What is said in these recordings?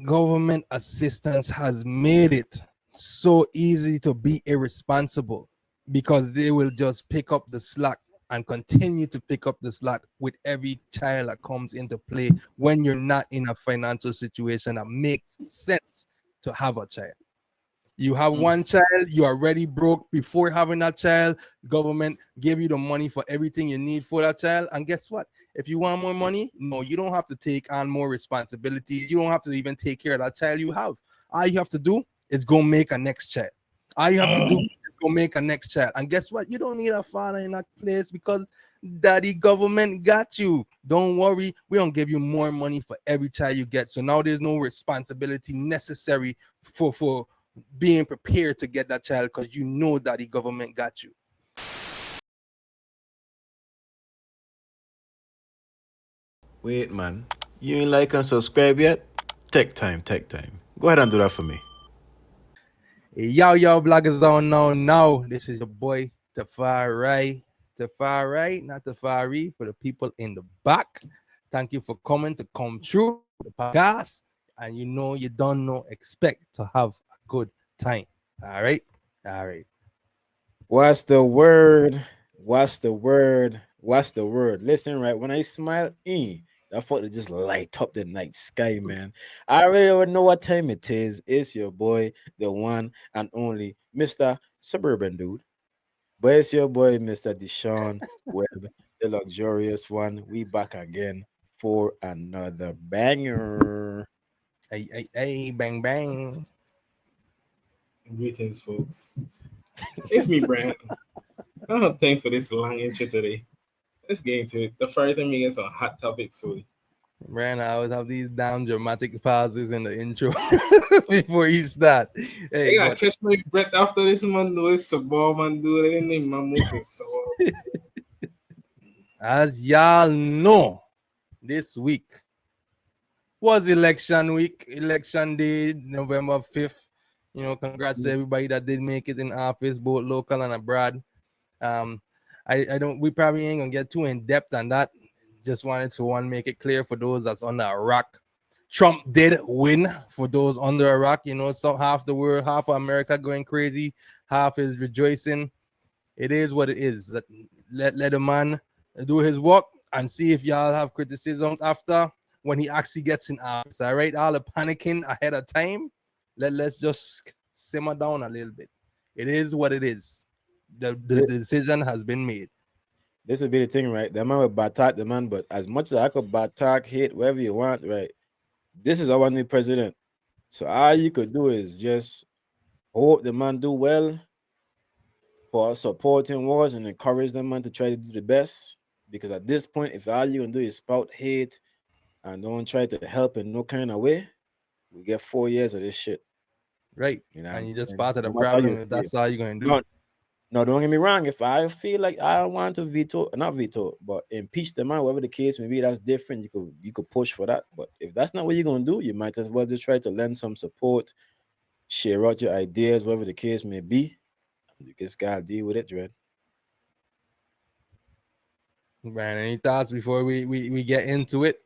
Government assistance has made it so easy to be irresponsible because they will just pick up the slack and continue to pick up the slack with every child that comes into play when you're not in a financial situation that makes sense to have a child. You have one child, you are already broke before having that child. Government give you the money for everything you need for that child. And guess what? If you want more money, no, you don't have to take on more responsibilities. You don't have to even take care of that child you have. All you have to do is go make a next child. All you have to do is go make a next child. And guess what? You don't need a father in that place because daddy government got you. Don't worry. We don't give you more money for every child you get. So now there's no responsibility necessary for being prepared to get that child because you know that the government got you. Wait, man. You ain't like and subscribe yet? Take time, take time. Go ahead and do that for me. Yo, bloggers on now. This is your boy Tafari, not Tafari, for the people in the back. Thank you for coming to come through the podcast. And you know you don't know, expect to have a good time. All right. What's the word? What's the word? What's the word? Listen, right, when I smile, that thought it just light up the night sky, man. I really don't know what time it is. It's your boy, the one and only Mr. Suburban Dude. But it's your boy, Mr. Deshaun Webb, the luxurious one. We back again for another banger. Hey, bang, bang. Greetings, folks. It's me, Brand. I don't have time for this long intro today. Let's get into it. The first time we get some hot topics for you. Man, I always have these damn dramatic pauses in the intro before you start. I Hey, gotta but catch my breath after this man. Do this ball man do it. Then my move is so. as y'all know, this week was election week, election day, November 5th. You know, congrats to everybody that did make it in office, both local and abroad. Um, I don't, we probably ain't gonna get too in depth on that. Just wanted to make it clear for those that's under a rock. Trump did win for those under a rock. You know, so half the world, half of America going crazy, half is rejoicing. It is what it is. Let a man do his work and see if y'all have criticisms after when he actually gets in office. All right, all the panicking ahead of time. Let's just simmer down a little bit. It is what it is. The decision has been made. This would be the thing, right? The man will batak the man, but as much as I could batak, hate, whatever you want, right? This is our new president. So all you could do is just hope the man do well for supporting wars and encourage the man to try to do the best. Because at this point, if all you can do is spout hate and don't try to help in no kind of way, we get 4 years of this shit. Right. You know what And I'm you just saying? part of the No matter how problem you if feel. that's all you're going to do. No, no, don't get me wrong. If I feel like I want to veto, not veto, but impeach the man, whatever the case may be, that's different. You could push for that. But if that's not what you're gonna do, you might as well just try to lend some support, share out your ideas, whatever the case may be. You just gotta deal with it, Dread. Brian, any thoughts before we get into it?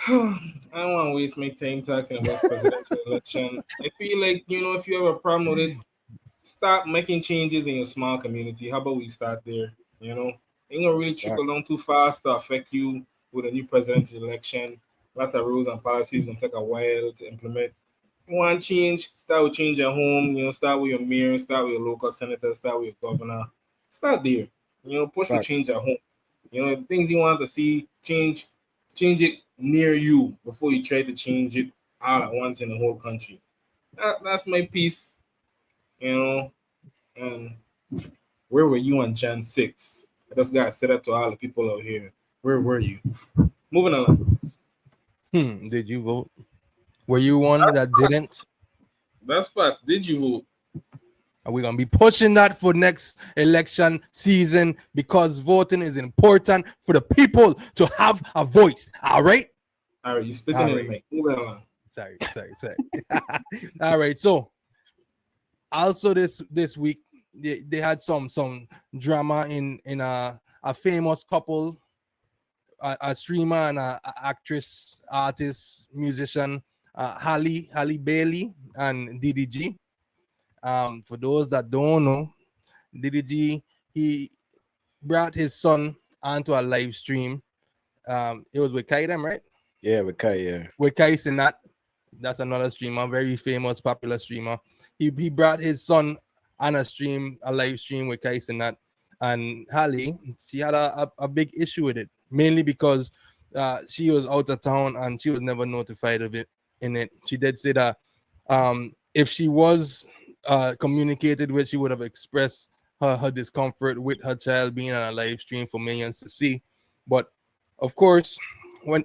I don't want to waste my time talking about this presidential election. I feel like if you have a problem with it, start making changes in your small community. How about we start there? Ain't gonna really trickle Facts. down too fast to affect you with a new presidential election. A lot of rules and policies gonna take a while to implement. You want change? Start with change at home. Start with your mayor. Start with your local senator. Start with your governor. Start there. Push for Facts. change at home. Things you want to see change it near you before you try to change it all at once in the whole country. That's my piece. You know, and where were you on Jan 6? I just got set up to all the people out here. Where were you? Moving on. Did you vote? Were you one that didn't? That's facts. Did you vote? And we're gonna be pushing that for next election season because voting is important for the people to have a voice. All right. All right, you spitting in the mic. Moving on. Sorry. All right. So also this week they had some drama in a famous couple, a streamer and a actress, artist, musician, Halle Bailey and DDG. For those that don't know, DDG, he brought his son onto a live stream. It was with Kaidem, right? Yeah, with Kai, yeah. With Kai Sinat. That's another streamer, very famous, popular streamer. He brought his son on a stream, a live stream with Kai Sinat. And Halle, she had a big issue with it, mainly because she was out of town and she was never notified of it in it. She did say that if she was communicated with, she would have expressed her discomfort with her child being on a live stream for millions to see. But of course, when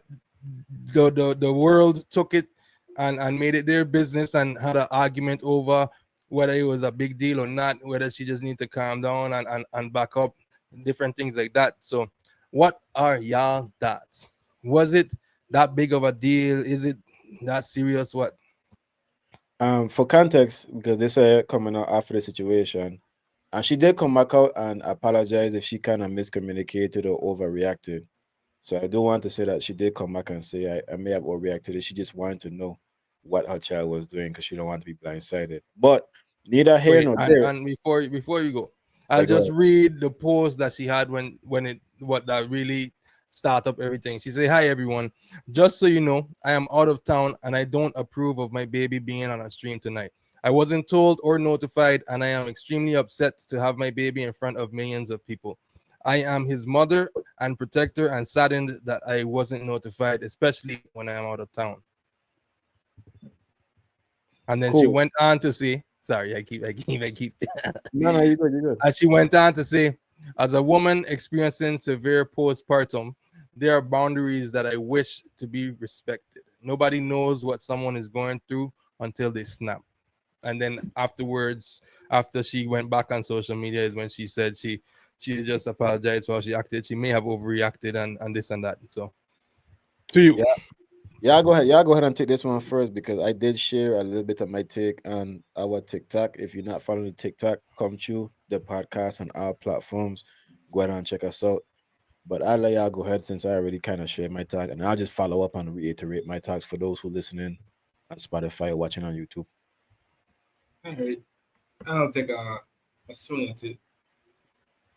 the world took it and made it their business and had an argument over whether it was a big deal or not, whether she just need to calm down and back up, different things like that. So what are y'all thoughts? Was it that big of a deal? Is it that serious? What? For context, because this coming out after the situation, and she did come back out and apologize if she kind of miscommunicated or overreacted. So I do want to say that she did come back and say I may have overreacted. She just wanted to know what her child was doing because she don't want to be blindsided. But neither here Wait, nor there. and before you go, I'll Yeah, go just ahead. read the post that she had when it what that really start up everything. She said, "Hi everyone, just so you know, I am out of town and I don't approve of my baby being on a stream tonight. I wasn't told or notified, and I am extremely upset to have my baby in front of millions of people. I am his mother and protector and saddened that I wasn't notified, especially when I am out of town." And then she Cool. went on to say, sorry, I keep. No, you're good. You're good. And she went on to say, as a woman experiencing severe postpartum, there are boundaries that I wish to be respected. Nobody knows what someone is going through until they snap. And then afterwards, after she went back on social media, is when she said she just apologized for how she acted. She may have overreacted and this and that. So to you. Yeah. Yeah, go ahead. Yeah, go ahead and take this one first because I did share a little bit of my take on our TikTok. If you're not following the TikTok, come to the podcast on our platforms. Go ahead and check us out. But I'll let y'all go ahead since I already kind of shared my talk, and I'll just follow up and reiterate my talks for those who listening on Spotify or watching on YouTube. I heard it. I don't think a swing at it.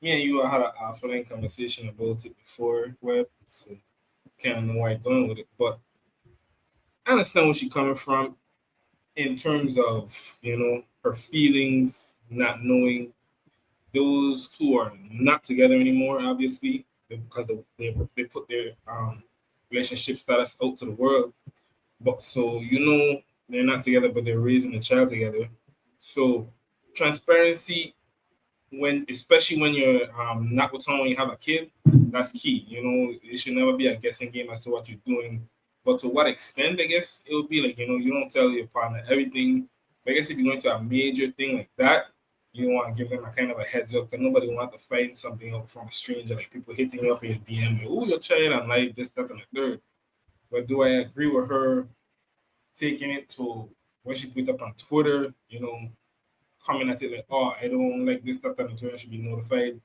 Me and you had an offline conversation about it before, Web, so kind of know where I'm going with it. But I understand where she's coming from in terms of, her feelings, not knowing those two are not together anymore, obviously, because they put their relationship status out to the world. But so, they're not together, but they're raising a child together. So transparency, especially when you're not with someone, when you have a kid, that's key. It should never be a guessing game as to what you're doing. But to what extent, I guess it would be like, you don't tell your partner everything. But I guess if you're going to a major thing like that, you want to give them a kind of a heads up because nobody wants to find something up from a stranger, like people hitting you up in your DM, like, oh, your child and like this, that, and the third. But do I agree with her taking it to when she put up on Twitter, coming at it like, oh, I don't like this, that, and the third, I should be notified.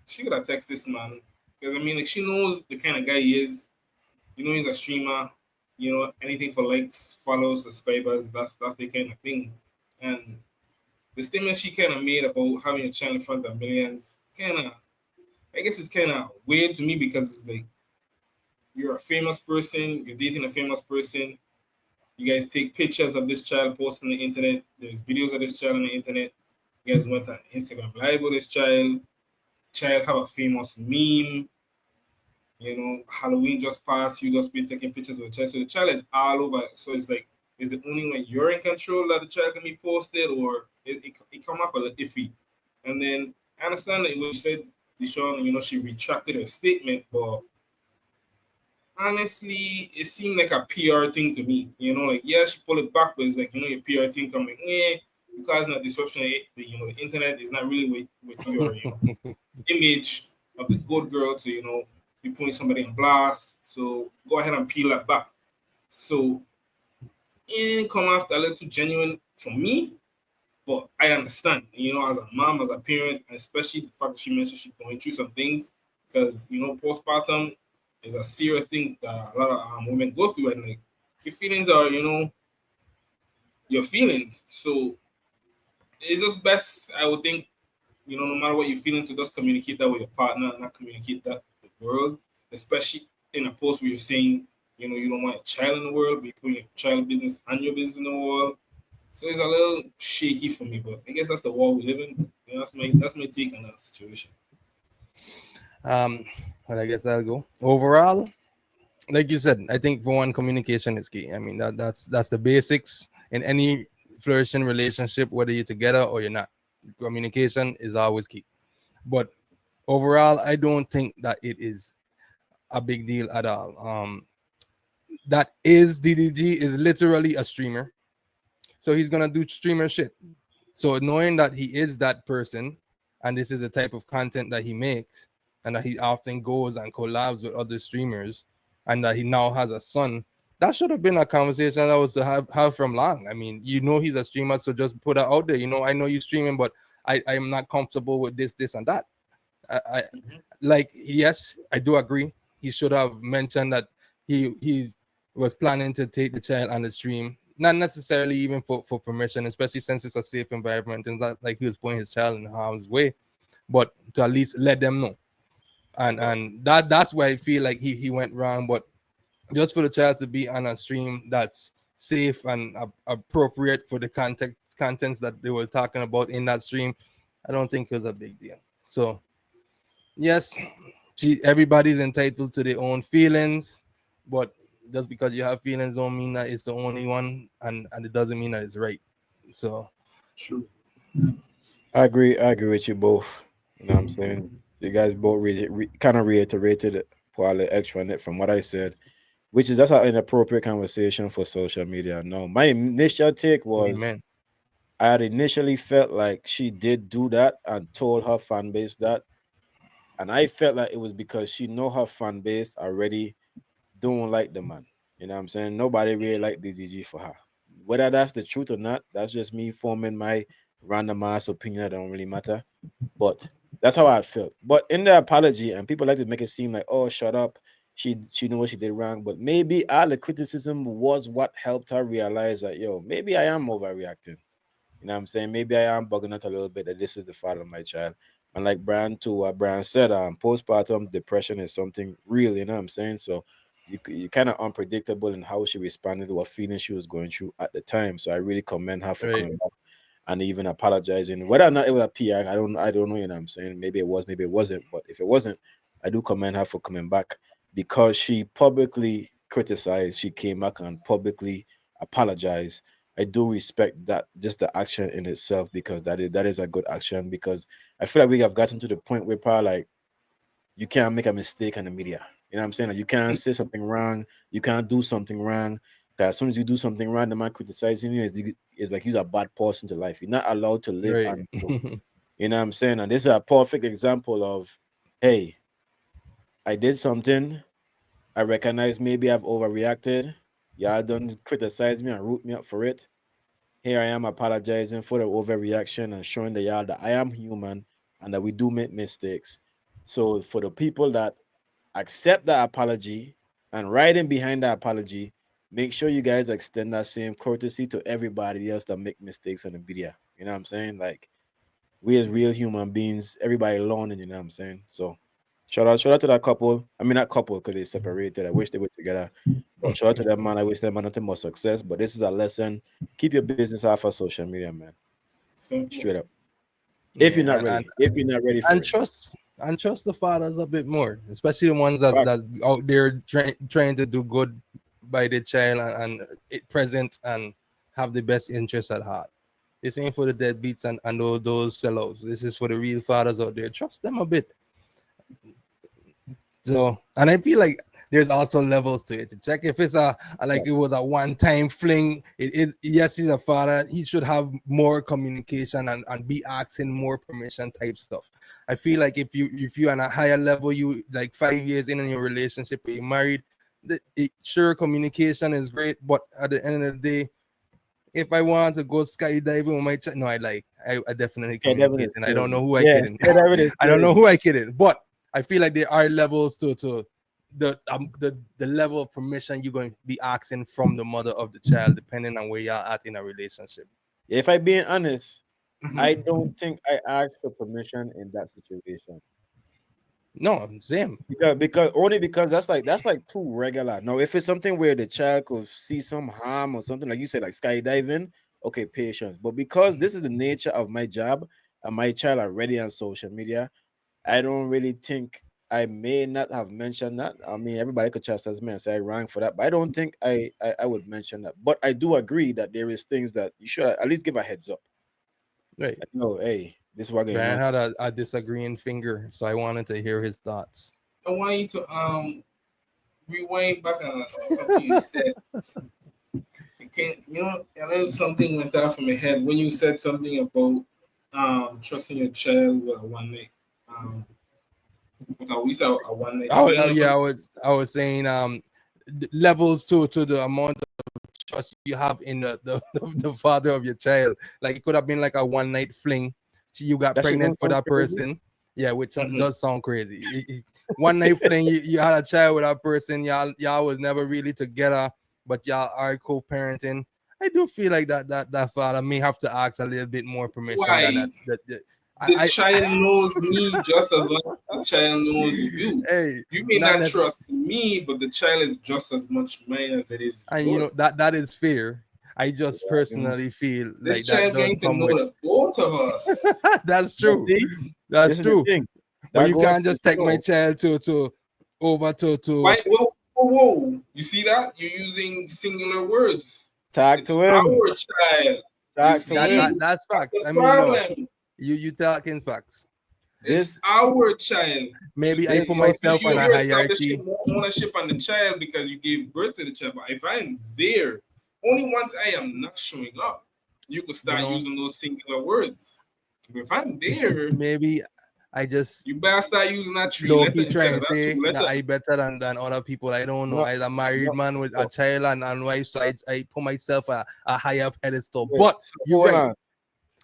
She could have texted this man. Because I mean, like, she knows the kind of guy he is. He's a streamer. Anything for likes, follows, subscribers, that's the kind of thing. And the statement she kind of made about having a channel in front of millions, I guess it's kind of weird to me because it's like, you're a famous person, you're dating a famous person, you guys take pictures of this child, post on the internet, there's videos of this child on the internet, you guys went on Instagram Live with this child have a famous meme, Halloween just passed, you just been taking pictures with the child, so the child is all over, so it's like, is it only when you're in control that the child can be posted, or it come off a little iffy? And then I understand that what you said, Deshaun, she retracted her statement, but honestly, it seemed like a PR thing to me. Like, yeah, she pulled it back, but it's like, your PR team coming, because not disruption, the internet is not really with your image of the good girl to be putting somebody on blast. So go ahead and peel that back. So it come after a little too genuine for me, but I understand, as a mom, as a parent, especially the fact that she mentioned she's going through some things, because postpartum is a serious thing that a lot of women go through, and like your feelings are, your feelings. So it's just best, I would think, no matter what you're feeling, to just communicate that with your partner and not communicate that with the world, especially in a post where you're saying, you don't want a child in the world, but you're putting your child business and your business in the world. So it's a little shaky for me, but I guess that's the world we live in. That's my take on that situation. Well, I guess I'll go. Overall, like you said, I think for one, communication is key. I mean, that's the basics in any flourishing relationship, whether you're together or you're not. Communication is always key. But overall, I don't think that it is a big deal at all. That is DDG is literally a streamer, so he's gonna do streamer shit. So knowing that he is that person, and this is the type of content that he makes, and that he often goes and collabs with other streamers, and that he now has a son, that should have been a conversation that was to have from long. I mean, he's a streamer, so just put it out there. I know you're streaming, but I'm not comfortable with this, and that. I like, yes, I do agree. He should have mentioned that he was planning to take the child on the stream, not necessarily even for permission, especially since it's a safe environment and not like he was putting his child in harm's way, but to at least let them know. And that's why I feel like he went wrong. But just for the child to be on a stream that's safe and appropriate for the contents that they were talking about in that stream, I don't think it was a big deal. So yes, everybody's entitled to their own feelings, but just because you have feelings don't mean that it's the only one, and it doesn't mean that it's right. So True. I agree with you both. You know what I'm saying? You guys both kind of reiterated probably extra on it from what I said, which is that's an inappropriate conversation for social media. No, my initial take was, amen. I had initially felt like she did do that and told her fan base that, and I felt like it was because she know her fan base already don't like the man. You know what I'm saying? Nobody really like DDG for her. Whether that's the truth or not, that's just me forming my random ass opinion. That don't really matter. But that's how I felt. But in the apology, and people like to make it seem like, oh, shut up. She knew what she did wrong. But maybe all the criticism was what helped her realize that, yo, maybe I am overreacting. You know what I'm saying? Maybe I am bugging out a little bit that this is the father of my child. And like Brian, too, what Brian said, postpartum depression is something real, you know what I'm saying? So you kind of unpredictable in how she responded to what feeling she was going through at the time. So I really commend her for Right. coming back and even apologizing. Whether or not it was a PR, I don't know, you know what I'm saying? Maybe it was, maybe it wasn't. But if it wasn't, I do commend her for coming back because she publicly criticized, she came back and publicly apologized. I do respect that, just the action in itself, because that is a good action, because I feel like we have gotten to the point where probably like you can't make a mistake in the media. You know what I'm saying? Like you can't say something wrong, you can't do something wrong. Because as soon as you do something wrong, the man criticizing you is like you're a bad person to life. You're not allowed to live Right. and grow. You know what I'm saying? And this is a perfect example of, hey, I did something. I recognize maybe I've overreacted. Y'all don't criticize me and root me up for it. Here I am apologizing for the overreaction and showing the y'all that I am human and that we do make mistakes. So for the people that accept that apology and writing behind that apology, make sure you guys extend that same courtesy to everybody else that make mistakes on the video. You know what I'm saying? Like we as real human beings, everybody learning, you know what I'm saying? So shout out to that couple. I mean, not couple because they separated. I wish they were together. But shout out to that man. I wish that man nothing more success. But this is a lesson. Keep your business off of social media, man. Simple. Straight up. If you're Yeah, not ready. If you're not ready for it. trust the fathers a bit more, especially the ones that out there trying to do good by the child and it present and have the best interest at heart. This ain't for the deadbeats and those sellouts. This is for the real fathers out there. Trust them a bit. So, and I feel like there's also levels to it. To check if it's it was a one-time fling. Yes, he's a father. He should have more communication and be asking more permission type stuff. I feel like if you're on a higher level, you like 5 years in your relationship, you're married. Sure, communication is great, but at the end of the day, if I want to go skydiving with my child, no, I definitely communicate, and I don't know who I kidding. I don't know who I kidding, but I feel like there are levels to the level of permission you're going to be asking from the mother of the child, depending on where you're at in a relationship. If I'm being honest, Mhm. I don't think I asked for permission in that situation. No, same. Because that's like too regular. Now, if it's something where the child could see some harm or something like you said, like skydiving, okay, patience. But because this is the nature of my job and my child already on social media, I don't really think I may not have mentioned that. I mean, everybody could chastise me and say I rang for that, but I don't think I would mention that. But I do agree that there is things that you should at least give a heads up. Right. Like, no, hey, this is what going Brian on. had a disagreeing finger, so I wanted to hear his thoughts. I want you to rewind back on something you said. I know something went off in my head when you said something about trusting your child with a one night with a one night Oh, fling or yeah, something. I was saying levels to the amount of trust you have in the father of your child. Like it could have been like a one night fling. You got That shit pregnant don't for sound that crazy. person. Yeah, which Mhm. does sound crazy. One night fling, you had a child with that person. Y'all was never really together, but y'all are co-parenting. I do feel like that father may have to ask a little bit more permission than Why? that. The I child knows me just as much as the child knows you. hey, You may not not necessarily. trust me, but the child is just as much mine as it is And yours. that is fair. I just personally feel This like that child does getting to come know with the both of us. that's But true. see, That's this is the true. thing. But That you goes can't to just take my show. child to over to Why? Whoa. You see that? You're using singular words. Talk It's to him. our child. You Talk to that see? him. that's That's facts. the I mean, no, problem. you talking facts. It's This our child. Maybe I this put goes to myself on a You're show. hierarchy. establishing more ownership on the child because you gave birth to the child. But if I'm there, only once I am not showing up, you could You start know, using those singular words. But if I'm there, maybe I just you better start using that three low letter key try instead of and that two say that letter. I better than other people. I don't know. No, I'm a married no, man with a no. child and wife, so I put myself a higher pedestal. Wait, But so you're right.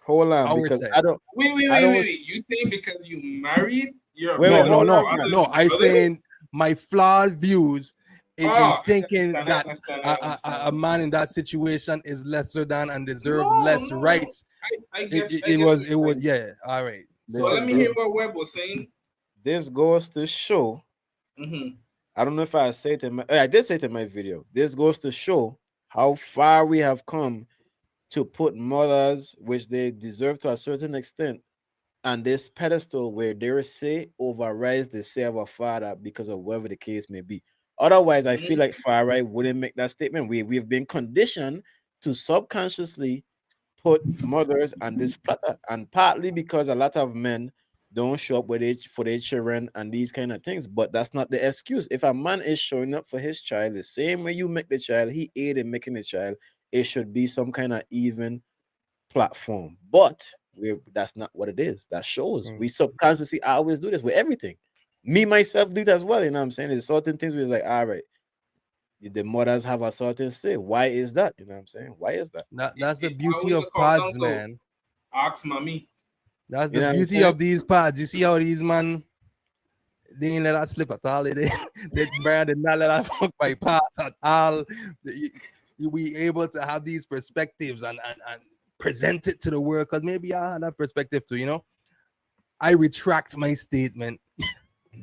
hold on, Our because child. I don't. You saying because you married, you're a No, better no, Hold on, no, father man. no. than I the saying others? my flawed views in Oh, thinking that I understand. a man in that situation is lesser than and deserves less No. rights. I It get was what you're saying. yeah. All right. But This So let is me this, hear what Webb was saying. this goes to show. Mm-hmm. I don't know if I said it in my. I did say it in my video. This goes to show how far we have come to put mothers, which they deserve to a certain extent, on this pedestal where their say overrides the say of a father because of whatever the case may be. Otherwise, I feel like far right wouldn't make that statement. We've been conditioned to subconsciously put mothers on this platter, and partly because a lot of men don't show up with it for their children and these kind of things. But that's not the excuse. If a man is showing up for his child the same way you make the child, he aid in making the child. It should be some kind of even platform. But that's not what it is. That shows we subconsciously always do this with everything. Me myself do it as well. You know what I'm saying? There's certain things where it's like, all right, the mothers have a certain say. Why is that? You know what I'm saying? Why is that? that's the It beauty always of comes down pods, to man. ask mommy. That's You the know what I'm beauty saying? of these pods. You see how these man they ain't let that slip at all. Brian did not let that fuck by pass at all. We able to have these perspectives and present it to the world because maybe I had that perspective too. I retract my statement.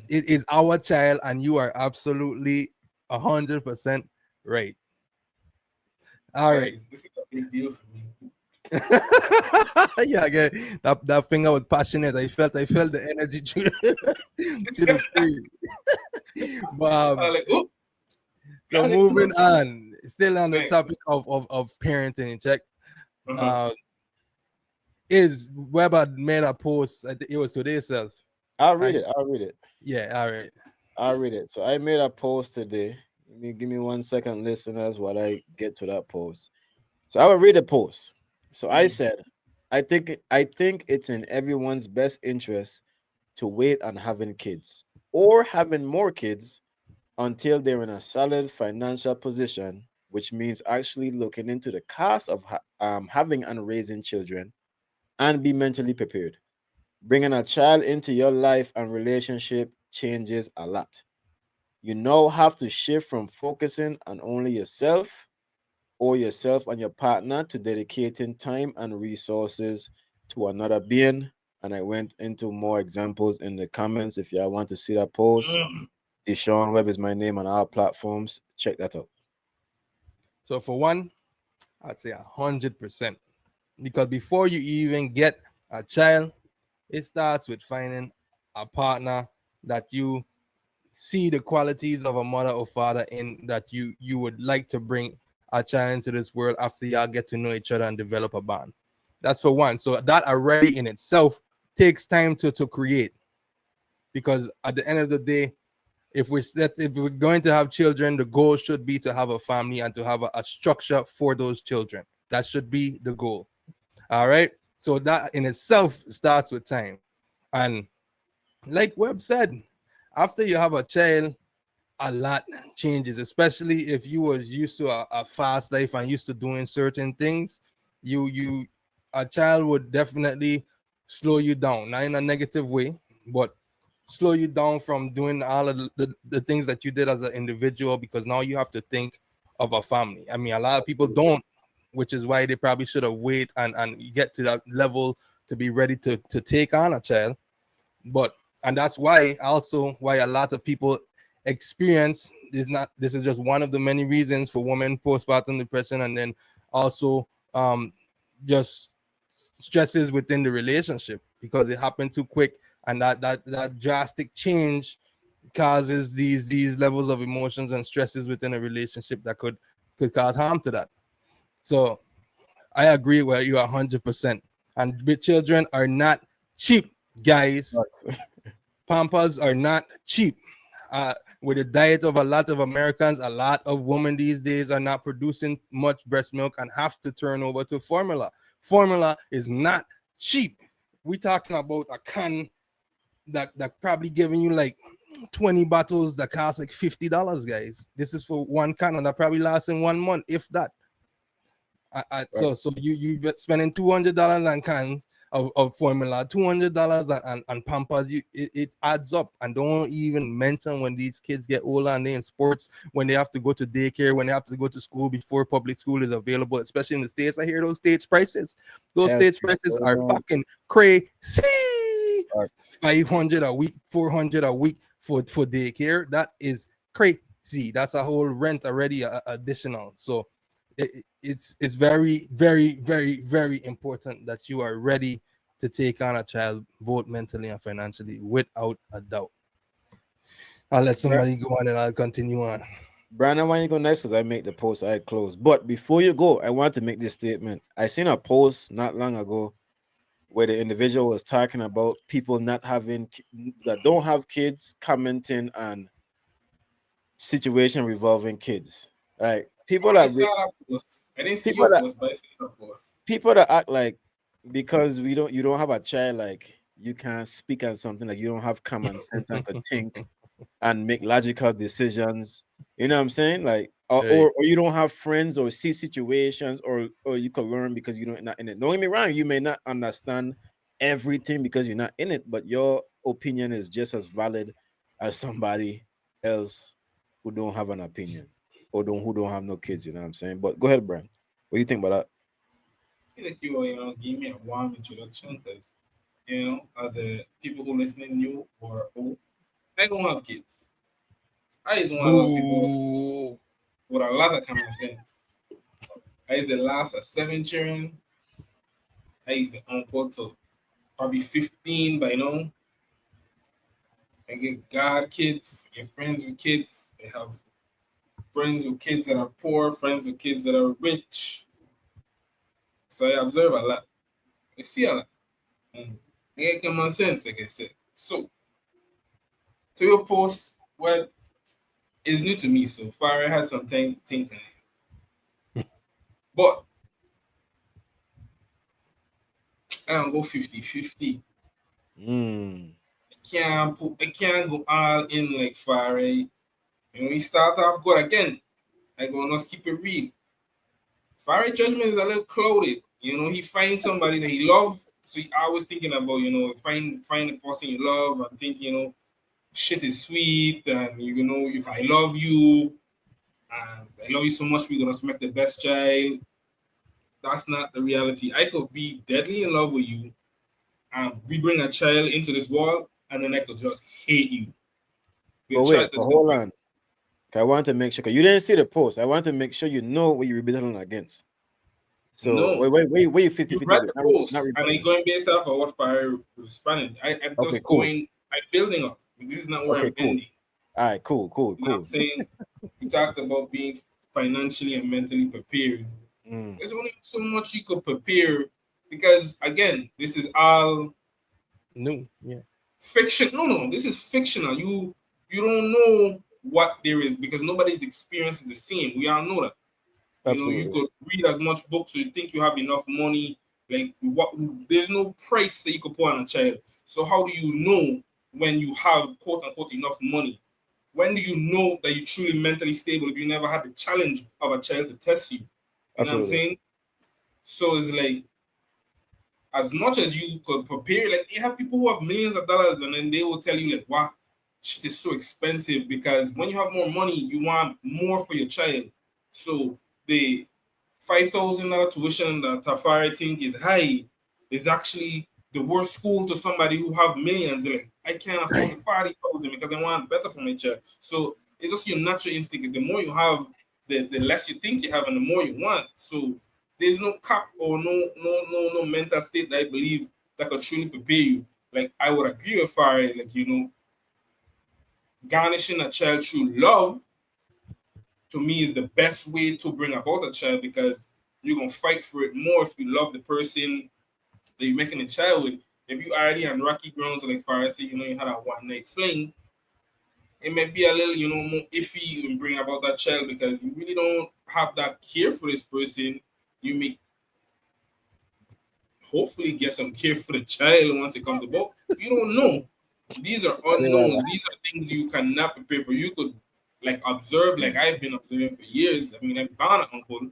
It is our child, and you are absolutely 100% right. All right. Guys, this is a big deal for me. Yeah, again, that finger was passionate. I felt the energy through the screen. But I'm like, oh, so got it. moving on, still on the Right. topic of parenting. Check. Uh-huh. Is Webber made a post? I think it was today itself. I'll read And it. I'll read it. yeah, all right. I'll read it. So I made a post today. Give me 1 second, listeners, while I get to that post. So I will read the post. So I said, I think it's in everyone's best interest to wait on having kids or having more kids until they're in a solid financial position, which means actually looking into the cost of having and raising children and be mentally prepared. Bringing a child into your life and relationship changes a lot. You now have to shift from focusing on only yourself or yourself and your partner to dedicating time and resources to another being. And I went into more examples in the comments. If y'all want to see that post, Deshaun Webb is my name on our platforms. Check that out. So for one, I'd say 100%. Because before you even get a child, it starts with finding a partner that you see the qualities of a mother or father in, that you would like to bring a child into this world after y'all get to know each other and develop a bond. That's for one. So that already in itself takes time to create. Because at the end of the day, if we're going to have children, the goal should be to have a family and to have a structure for those children. That should be the goal. All right. So that in itself starts with time. And like Webb said, after you have a child, a lot changes, especially if you was used to a fast life and used to doing certain things. A child would definitely slow you down, not in a negative way, but slow you down from doing all of the things that you did as an individual, because now you have to think of a family. I mean, a lot of people don't, which is why they probably should have waited and get to that level to be ready to take on a child. And that's why a lot of people experience this is just one of the many reasons for women postpartum depression, and then also just stresses within the relationship, because it happened too quick, and that drastic change causes these levels of emotions and stresses within a relationship that could cause harm to that. So I agree with you 100%. And with children are not cheap, guys. Pampers are not cheap. With the diet of a lot of Americans, a lot of women these days are not producing much breast milk and have to turn over to formula. Formula is not cheap. We're talking about a can that probably giving you like 20 bottles that cost like $50, guys. This is for one can, and that probably lasts in 1 month, if that. Right. So you spending $200 on cans of formula, $200 and Pampers. It adds up. And don't even mention when these kids get older and they in sports, when they have to go to daycare, when they have to go to school before public school is available, especially in the States. I hear those States prices. Those States prices are fucking crazy. 500 a week, 400 a week for daycare. That is crazy. That's a whole rent already additional. So it's very, very, very, very important that you are ready to take on a child, both mentally and financially, without a doubt. I'll let somebody go on and I'll continue on. Brandon, why you go next? Because I make the post, I close. But before you go, I want to make this statement. I seen a post not long ago where the individual was talking about people that don't have kids, commenting on situation revolving kids. Like people that I didn't see your post, but I see your post. People that act like because you don't have a child, like you can't speak on something, like you don't have common sense and could think and make logical decisions. You know what I'm saying? Like or you don't have friends or see situations or you can learn because you're not in it. Don't get me wrong, you may not understand everything because you're not in it, but your opinion is just as valid as somebody else who don't have an opinion or who don't have no kids. You know what I'm saying? But go ahead, Brian. What do you think about that? I feel like you give me a warm introduction because as the people who listening new or old, I don't have kids. I is one of those people with a lot of common sense. I is the last of 7 children. I is the uncle to probably 15 by now. I get God kids, I get friends with kids. I have friends with kids that are poor, friends with kids that are rich. So I observe a lot. I see a lot. And I get common sense, like I said. So, to your post, what is new to me so far, I had some time to think on it. But I don't go 50-50. I can't go all in like far, right? And we start off good again. I go, let's keep it real. Farai judgment is a little clouded. He finds somebody that he loves. So he always thinking about, find the person you love and think, shit is sweet, and you know, if I love you, and I love you so much, we're gonna smack the best child. That's not the reality. I could be deadly in love with you, and we bring a child into this world, and then I could just hate you. The But wait, child, but hold on. I want to make sure, because you didn't see the post. I want to make sure you know what you're rebelling against. So no, wait, you you 50-50 read with the not post, and I'm rebelling. going based off of what Fire responded. I'm Okay, just cool. going, I'm building up. This is not where Okay, I'm cool. ending. All right, cool. You know what I'm saying? You talked about being financially and mentally prepared. Mm. There's only so much you could prepare because, again, this is all No, yeah. fiction. No, this is fictional. You don't know what there is because nobody's experience is the same. We all know that. You know, you Absolutely. could read as much books so you think you have enough money. Like what? There's no price that you could put on a child. So how do you know when you have quote unquote enough money? When do you know that you're truly mentally stable if you never had the challenge of a child to test you? You know what I'm Absolutely. saying? So it's like as much as you could prepare, like you have people who have millions of dollars and then they will tell you like, wow, shit is so expensive because when you have more money, you want more for your child. So the $5,000 tuition that Tafari think is high is actually the worst school to somebody who have millions. Like I can't afford the 40,000 because I want better for my child. So it's just your natural instinct. The more you have, the less you think you have, and the more you want. So there's no cap or no mental state that I believe that could truly prepare you. Like I would agree with Fari, like garnishing a child through love to me is the best way to bring about a child because you're gonna fight for it more if you love the person that you're making a child with. If you already on rocky grounds, like Fari said, you had a one night fling, it may be a little, more iffy in bringing about that child because you really don't have that care for this person. You may hopefully get some care for the child once it comes about. You don't know. These are unknowns. These are things you cannot prepare for. You could like observe, like I've been observing for years. I mean, I'm bound an uncle,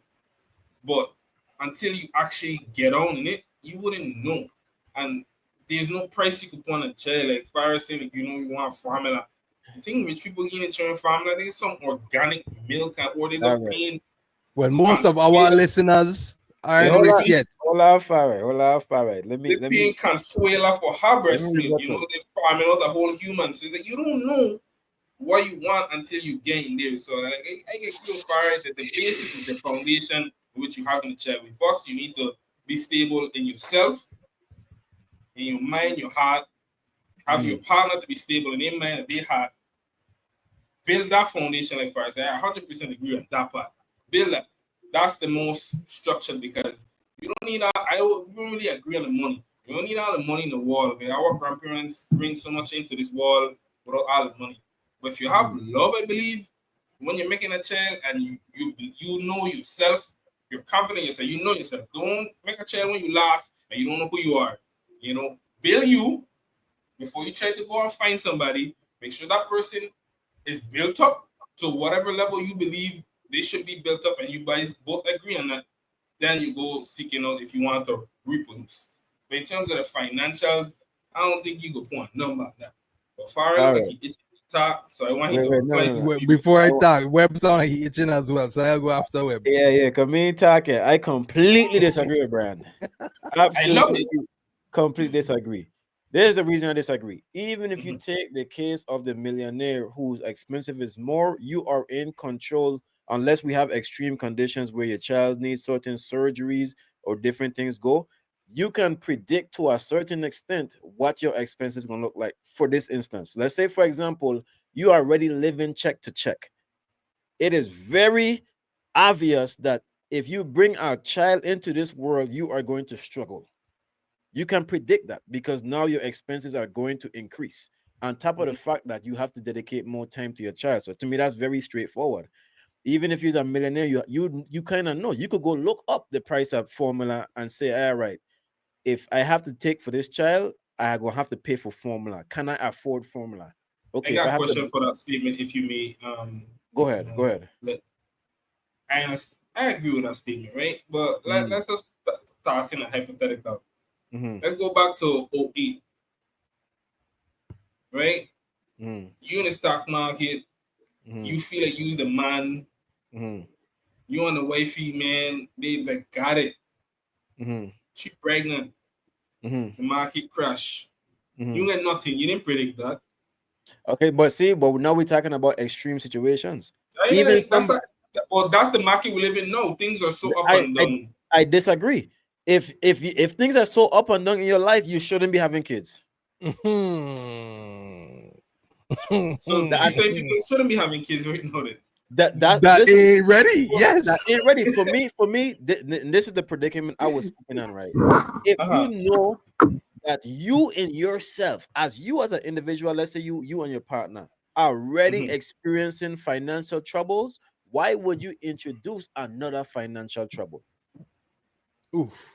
but until you actually get on in it, you wouldn't know. And there's no price you could put on a child. Like Farah saying, like, you want formula. The thing rich people getting a formula, there's some organic milk or they All just right. paying Well, most of our Consuela. listeners Wait, aren't hold rich on. yet. Hold on, Farah. Hold on, Farah. They paying Consuela for her let me breast milk. rebuttal. They're farming out the whole human. So it's like you don't know what you want until you get in there. So like I get you fired that the basis is the foundation which you have in the child. First, you need to be stable in yourself, in your mind, your heart. Have your partner to be stable in their mind and their heart. Build that foundation like far as I 100% agree on that part. Build that. That's the most structured because you don't need all, I don't really agree on the money. You don't need all the money in the world. Okay? Our grandparents bring so much into this world without all the money. But if you have love, I believe, when you're making a child and you know yourself, you're confident in yourself, you know yourself. Don't make a child when you lost and you don't know who you are. Build you before you try to go and find somebody. Make sure that person is built up to whatever level you believe they should be built up, and you guys both agree on that. Then you go seeking out if you want to reproduce. But in terms of the financials, I don't think you go put a number on that. But Farrell, All like right. he itching to talk, so I want him Wait, to wait, no, reply. no, no. Before I talk, Web sound like he itching as well, so I'll go after Web. Yeah, because me talking, I completely disagree with Brian. I love Absolutely, it. completely disagree. There's the reason I disagree. Even if you Mhm. take the case of the millionaire whose expensive is more, you are in control unless we have extreme conditions where your child needs certain surgeries or different things go. You can predict to a certain extent what your expenses going to look like. For this instance, let's say, for example, you are already living check to check. It is very obvious that if you bring a child into this world, you are going to struggle. You can predict that because now your expenses are going to increase. On top of the fact that you have to dedicate more time to your child. So to me, that's very straightforward. Even if you're a millionaire, you kind of know. You could go look up the price of formula and say, all right, if I have to take for this child, I gonna have to pay for formula. Can I afford formula? I Okay, if got I a have to question for that statement, if you may. go ahead, go ahead. I agree with that statement, right? But let's just toss in a hypothetical. Mm-hmm. Let's go back to '08, right? Mm-hmm. You in the stock market, you feel like you's the man. Mm-hmm. You on the wifey, man. Babes, I got it. Mm-hmm. She pregnant. Mm-hmm. The market crash. Mm-hmm. You got nothing. You didn't predict that. Okay, but now we're talking about extreme situations. I Even mean, some, that's the market we live in now. Things are so up I, and I down. I disagree. If things are so up and down in your life, you shouldn't be having kids. Mhm. So you say people shouldn't be having kids right now. that This ain't ready. Yes. that ain't ready for me. This is the predicament I was speaking on, right? If you know that you in yourself, as an individual, let's say you and your partner are already experiencing financial troubles, why would you introduce another financial trouble? Oof.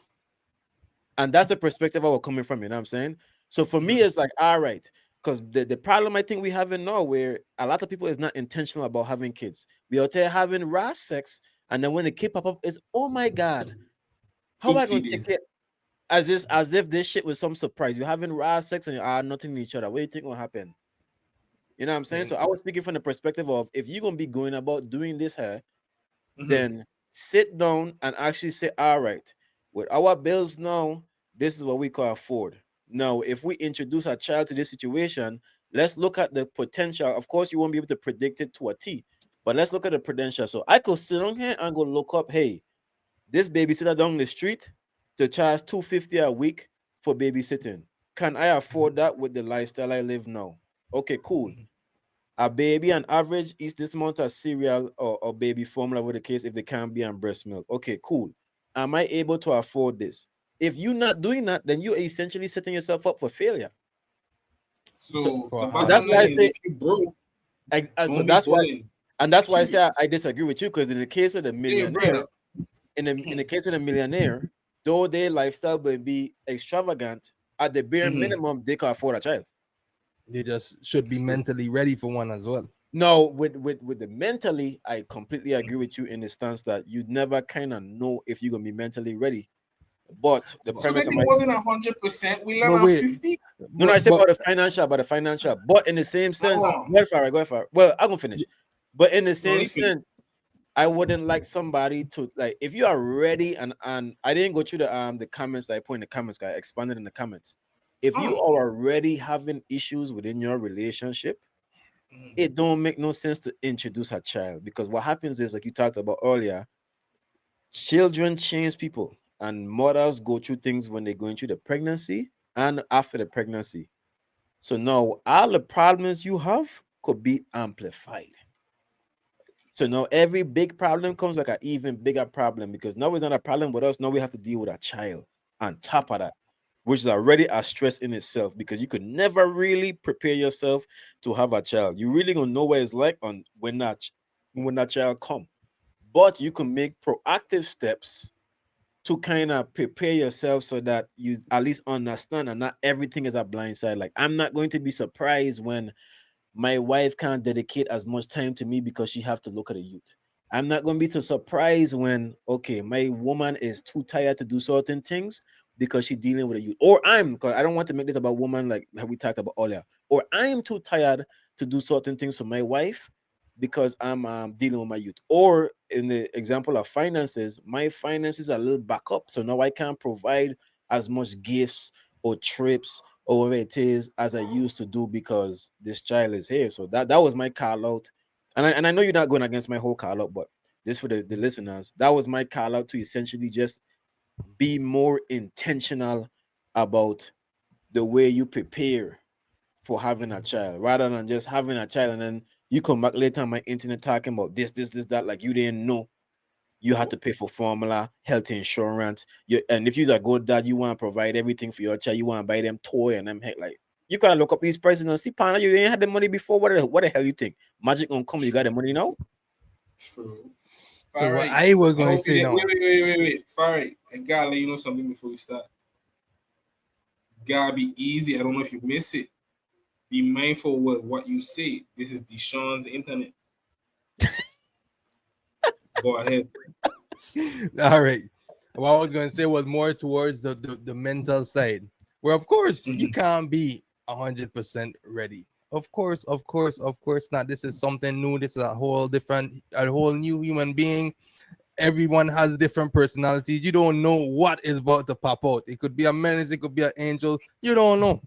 And that's the perspective I was coming from, you know what I'm saying? So for me, it's like, all right, because the problem I think we have in now where a lot of people is not intentional about having kids. We out there having raw sex, and then when the kid pop up, is oh my god, how am I gonna take it? As if this shit was some surprise. You're having raw sex and you are nothing to each other. What do you think will happen? You know what I'm saying? So I was speaking from the perspective of if you're gonna be going about doing this here, then sit down and actually say, all right, with our bills now, this is what we can afford. Now, if we introduce a child to this situation, let's look at the potential. Of course, you won't be able to predict it to a T, but let's look at the potential. So I could sit on here and go look up, hey, this babysitter down the street to charge $250 a week for babysitting. Can I afford that with the lifestyle I live now? Okay, cool. A baby on average eats this amount of cereal or baby formula, with the case if they can't be on breast milk. Okay, cool. Am I able to afford this? If you're not doing that, then you're essentially setting yourself up for failure. So the So that's bottom why I line is, say, if you broke, so don't be that's why, bullying. and that's why I say I disagree with you, because in the case of the Hey, millionaire, brother. in the case of the millionaire, though their lifestyle will be extravagant, at the bare minimum, they can afford a child. They just should be mentally ready for one as well. No, with the mentally, I completely agree with you in the stance that you never kind of know if you're gonna be mentally ready. But the So premise that of it my wasn't 100%. We But land on wait, 50. no, I said but about the financial, but in the same sense, Oh, go for it. Well, I'm gonna finish. But in the no, same sense, I wouldn't like somebody to like if you are ready and I didn't go through the comments that I put in the comments, I expanded in the comments. If you are already having issues within your relationship, it don't make no sense to introduce a child, because what happens is, like you talked about earlier, children change people, and mothers go through things when they're going through the pregnancy and after the pregnancy. So now all the problems you have could be amplified. So now every big problem comes like an even bigger problem, because now it's not a problem with us. Now we have to deal with a child on top of that, which is already a stress in itself, because you could never really prepare yourself to have a child. You really gonna know what it's like on when that child come. But you can make proactive steps to kind of prepare yourself so that you at least understand and not everything is a blind side. Like, I'm not going to be surprised when my wife can't dedicate as much time to me because she have to look at the youth. I'm not going to be too surprised when, okay, my woman is too tired to do certain things because she's dealing with a youth. Or because I don't want to make this about woman like we talked about earlier. Or I'm too tired to do certain things for my wife because I'm dealing with my youth. Or in the example of finances, my finances are a little back up. So now I can't provide as much gifts or trips or whatever it is as I used to do because this child is here. So that was my call out. And I know you're not going against my whole call out, but this for the listeners, that was my call out to essentially just be more intentional about the way you prepare for having a child rather than just having a child and then you come back later on my internet talking about this, that, like you didn't know you had to pay for formula, health insurance. And if you're a good dad, you want to provide everything for your child. You want to buy them toy and them heck. Like, you gotta look up these prices and see, partner, you ain't had the money before. What the hell you think? Magic gonna come, you got the money now? True. so All what right. I was going to say now. Wait. All right. I gotta let you know something before we start. Gotta be easy. I don't know if you miss it. Be mindful with what you say. This is Deshaun's internet. Go ahead. All right. What I was going to say was more towards the mental side, where of course you can't be 100% ready. Of course, of course, of course not. This is something new. This is a whole different, a whole new human being. Everyone has different personalities. You don't know what is about to pop out. It could be a menace, it could be an angel. You don't know.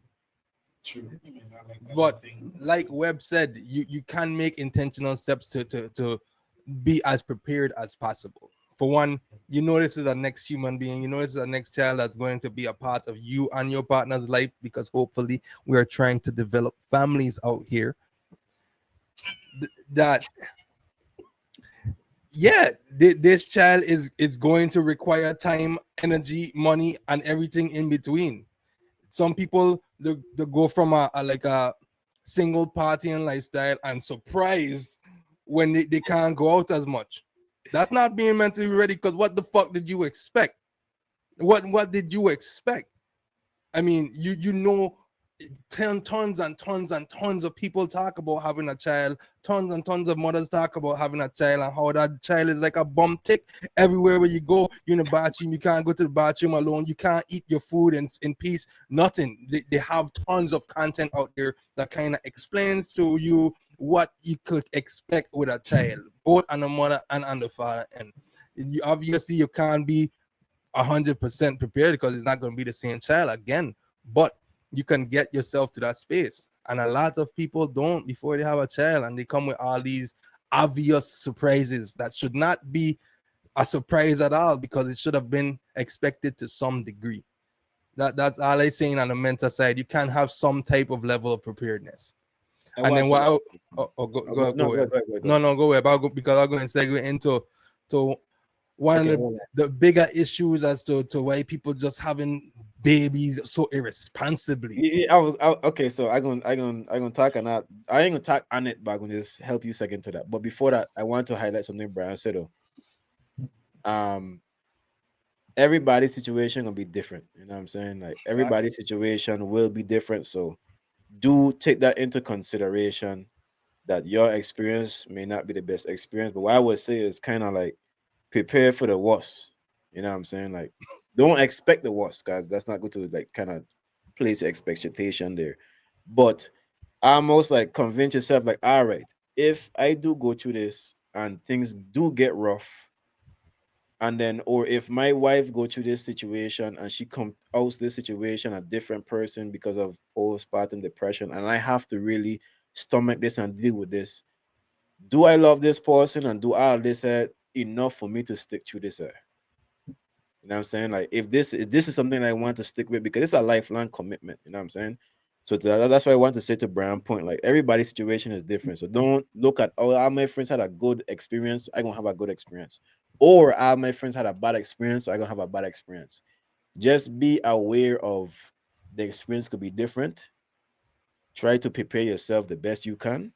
True. It's not like that But thing. like Webb said, you can make intentional steps to be as prepared as possible. For one, you know this is a next human being. You know this is a next child that's going to be a part of you and your partner's life, because hopefully we are trying to develop families out here. That yeah, this child is going to require time, energy, money, and everything in between. Some people they go from a single partying lifestyle and surprise when they can't go out as much. That's not being mentally ready, because what the fuck did you expect? What did you expect? I mean, you know, tons and tons and tons of people talk about having a child. Tons and tons of mothers talk about having a child and how that child is like a bum tick everywhere where you go. You're in the bathroom, you can't go to the bathroom alone. You can't eat your food in peace. Nothing. They have tons of content out there that kind of explains to you what you could expect with a child, both on the mother and on the father. And you, obviously, you can't be 100% prepared because it's not going to be the same child again. But you can get yourself to that space. And a lot of people don't before they have a child, and they come with all these obvious surprises that should not be a surprise at all, because it should have been expected to some degree. That's all I'm saying on the mental side. You can have some type of level of preparedness. And then what? Go ahead. No, go ahead. Because I'll go and segue into one of the bigger issues as to why people just having babies so irresponsibly. Okay, so I'm gonna talk on that. I ain't gonna talk on it, but I'm gonna just help you second to that. But before that, I want to highlight something Brian said. Everybody's situation gonna be different. You know what I'm saying? Like everybody's situation will be different. So do take that into consideration, that your experience may not be the best experience. But what I would say is kind of like prepare for the worst. You know what I'm saying? Like don't expect the worst, guys. That's not good to like kind of place your expectation there. But almost like convince yourself, like, all right, if I do go through this and things do get rough, and then, or if my wife go through this situation and she comes out this situation a different person because of postpartum depression, and I have to really stomach this and deal with this, do I love this person and do all this enough for me to stick through this? You know what I'm saying? Like if this is something I want to stick with, because it's a lifelong commitment. You know what I'm saying? So that's why I want to say to Brian point, like everybody's situation is different. So don't look at, oh, all my friends had a good experience, I'm gonna have a good experience. Or all my friends had a bad experience, so I'm gonna have a bad experience. Just be aware of the experience could be different. Try to prepare yourself the best you can.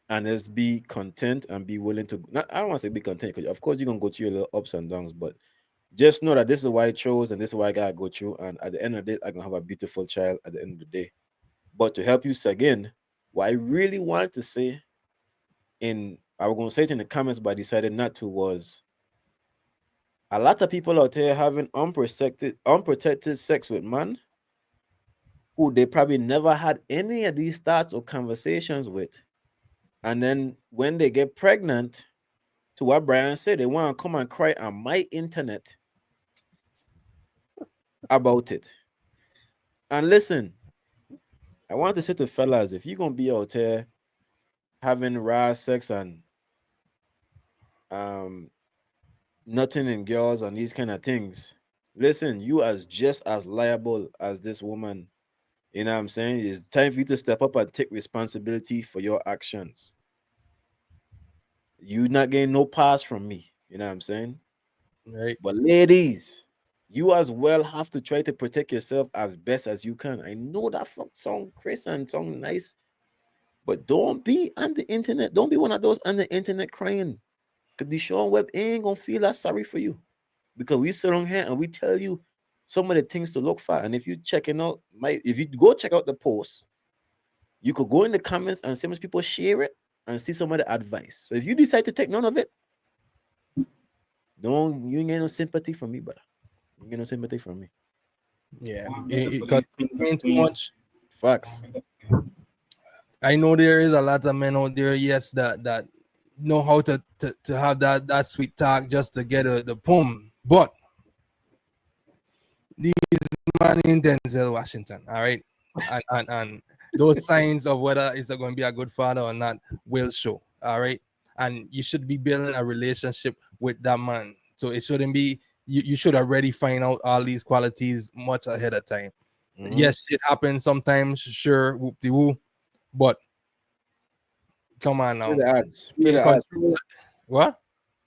And just be content and be willing to, not, I don't want to say be content, because of course you're gonna go through your little ups and downs, but just know that this is why I chose and this is why I gotta go through. And at the end of the day, I'm gonna have a beautiful child at the end of the day. But to help you again, what I really wanted to say, I was gonna say it in the comments, but I decided not to, was a lot of people out there having unprotected sex with men who they probably never had any of these thoughts or conversations with. And then when they get pregnant, to what Brian said, they want to come and cry on my internet about it. And listen, I want to say to fellas, if you're gonna be out there having raw sex and nothing in girls and these kind of things, listen, you as just as liable as this woman. You know what I'm saying? It's time for you to step up and take responsibility for your actions. You not getting no pass from me. You know what I'm saying? Right. But ladies, you as well have to try to protect yourself as best as you can. I know that sound crazy and sound nice, but don't be on the internet. Don't be one of those on the internet crying. Because the show web ain't gonna feel that sorry for you. Because we sit on here and we tell you some of the things to look for. And if you checking out if you go check out the post, you could go in the comments and see how much people share it and see some of the advice. So if you decide to take none of it, you ain't get no sympathy from me, brother. You ain't get no sympathy from me. Yeah, Because because too much Facts. I know there is a lot of men out there, yes, that know how to have that sweet talk just to get the pum. But these man in Denzel Washington, all right, and those signs of whether it's going to be a good father or not will show, all right. And you should be building a relationship with that man, so it shouldn't be you should already find out all these qualities much ahead of time. Yes, it happens sometimes, sure, whoop de woo, but come on Play now, the odds. you Play can the odds. control it. What?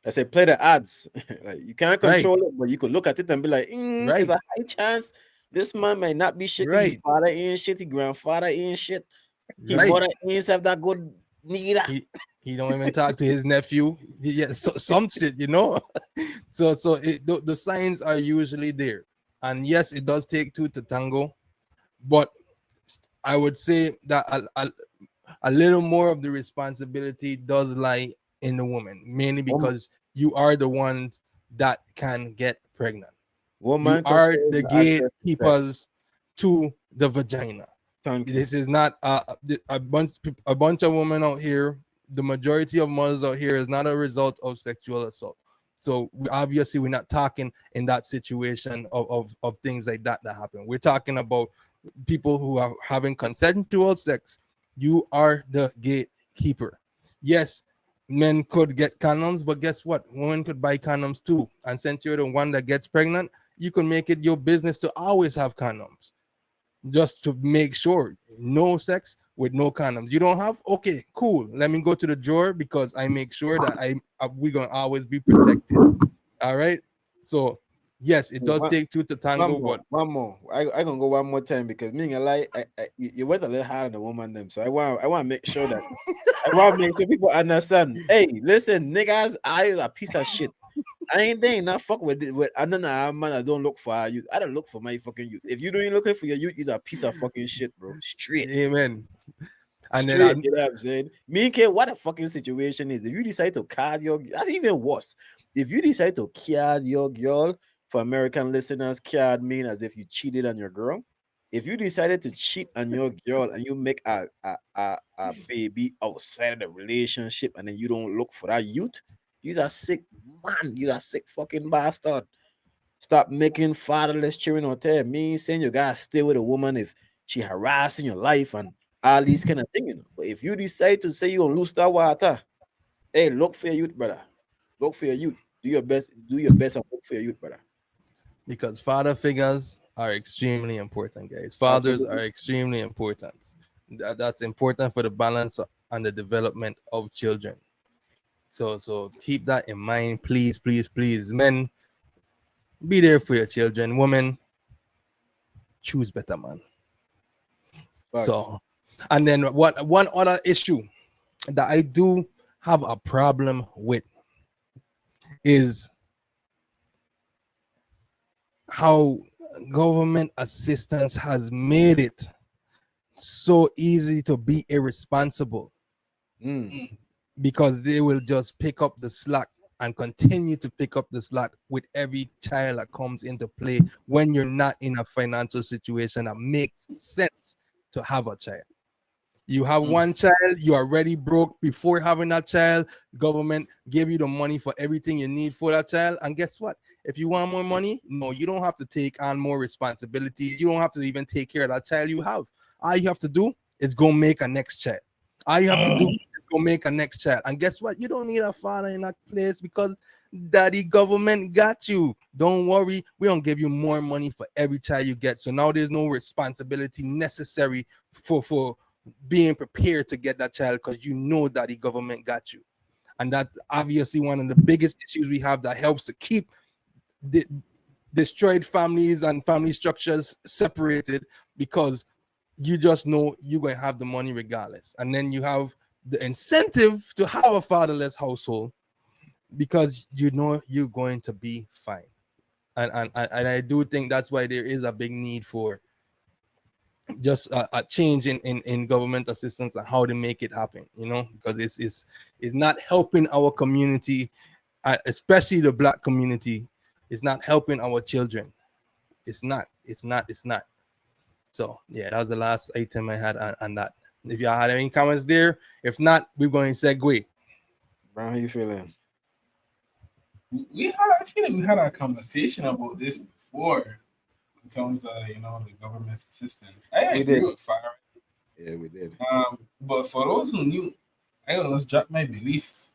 I say play the odds. Like you can't Right. control it, but you could look at it and be like, there's Right. a high chance this man might not be shit. 'Cause his Right. father ain't shit. His grandfather ain't shit. His Right. mother ain't have that good neither. He don't even talk to his nephew. Yeah, some shit, you know. So the signs are usually there, and yes, it does take two to tango, but I would say that a little more of the responsibility does lie in the woman, mainly because you are the ones that can get pregnant. Woman You are controls the the access to sex. gatekeepers to the vagina. Thank you. This is not a bunch of women out here. The majority of mothers out here is not a result of sexual assault. So obviously we're not talking in that situation of things like that happen. We're talking about people who are having consensual sex. You are the gatekeeper. Yes, men could get condoms, but guess what? Women could buy condoms too. And since you're the one that gets pregnant, you can make it your business to always have condoms, just to make sure no sex with no condoms. You don't have? Okay, cool. Let me go to the drawer because I make sure that we're gonna always be protected. All right. So yes, it does take two to tango. One more. I gonna go one more time because me and lie, you went a little hard on the woman them. So I want to make sure that I want to make sure people understand. Hey, listen, niggas, I is a piece of shit. I ain't there not fuck with it. With another man, I don't look for you. I don't look for my fucking youth. If you don't looking for your youth, is a piece of fucking shit, bro. Straight. Amen. And straight, then you know what I'm saying? Me and care what the fucking situation is. If you decide to card your, that's even worse. If you decide to card your girl, for American listeners, card mean as if you cheated on your girl. If you decided to cheat on your girl and you make a baby outside of the relationship and then you don't look for that youth, you're a sick man. You're a sick fucking bastard. Stop making fatherless children out there. Me saying you gotta stay with a woman if she harassing your life and all these kind of things. You know? But if you decide to say you're gonna lose that water, hey, look for your youth, brother. Look for your youth. Do your best and look for your youth, brother. Because father figures are extremely important, guys. Fathers are extremely important. That's important for the balance and the development of children. So keep that in mind, please, please, please. Men, be there for your children. Women, choose better, man. Facts. So, and then one other issue that I do have a problem with is how government assistance has made it so easy to be irresponsible, because they will just pick up the slack and continue to pick up the slack with every child that comes into play when you're not in a financial situation that makes sense to have a child. You have one child, you are already broke before having that child. Government give you the money for everything you need for that child. And guess what? If you want more money, no, you don't have to take on more responsibilities. You don't have to even take care of that child you have. All you have to do is go make a next child. All you have to do is go make a next child. And guess what? You don't need a father in that place because daddy government got you. Don't worry. We don't give you more money for every child you get. So now there's no responsibility necessary for being prepared to get that child because you know that the government got you. And that's obviously one of the biggest issues we have that helps to keep the destroyed families and family structures separated, because you just know you're going to have the money regardless. And then you have the incentive to have a fatherless household because you know you're going to be fine. And I do think that's why there is a big need for just a change in government assistance and how to make it happen, you know, because it's not helping our community, especially the Black community. It's not helping our children. It's not. So yeah, that was the last item I had on that. If y'all had any comments there, if not, we're going to segue. Brown, how you feeling? I feel like we had a conversation about this before in terms of the government's assistance. I We agree did. with Fire. Yeah, we did. But for those who knew, I almost dropped my beliefs.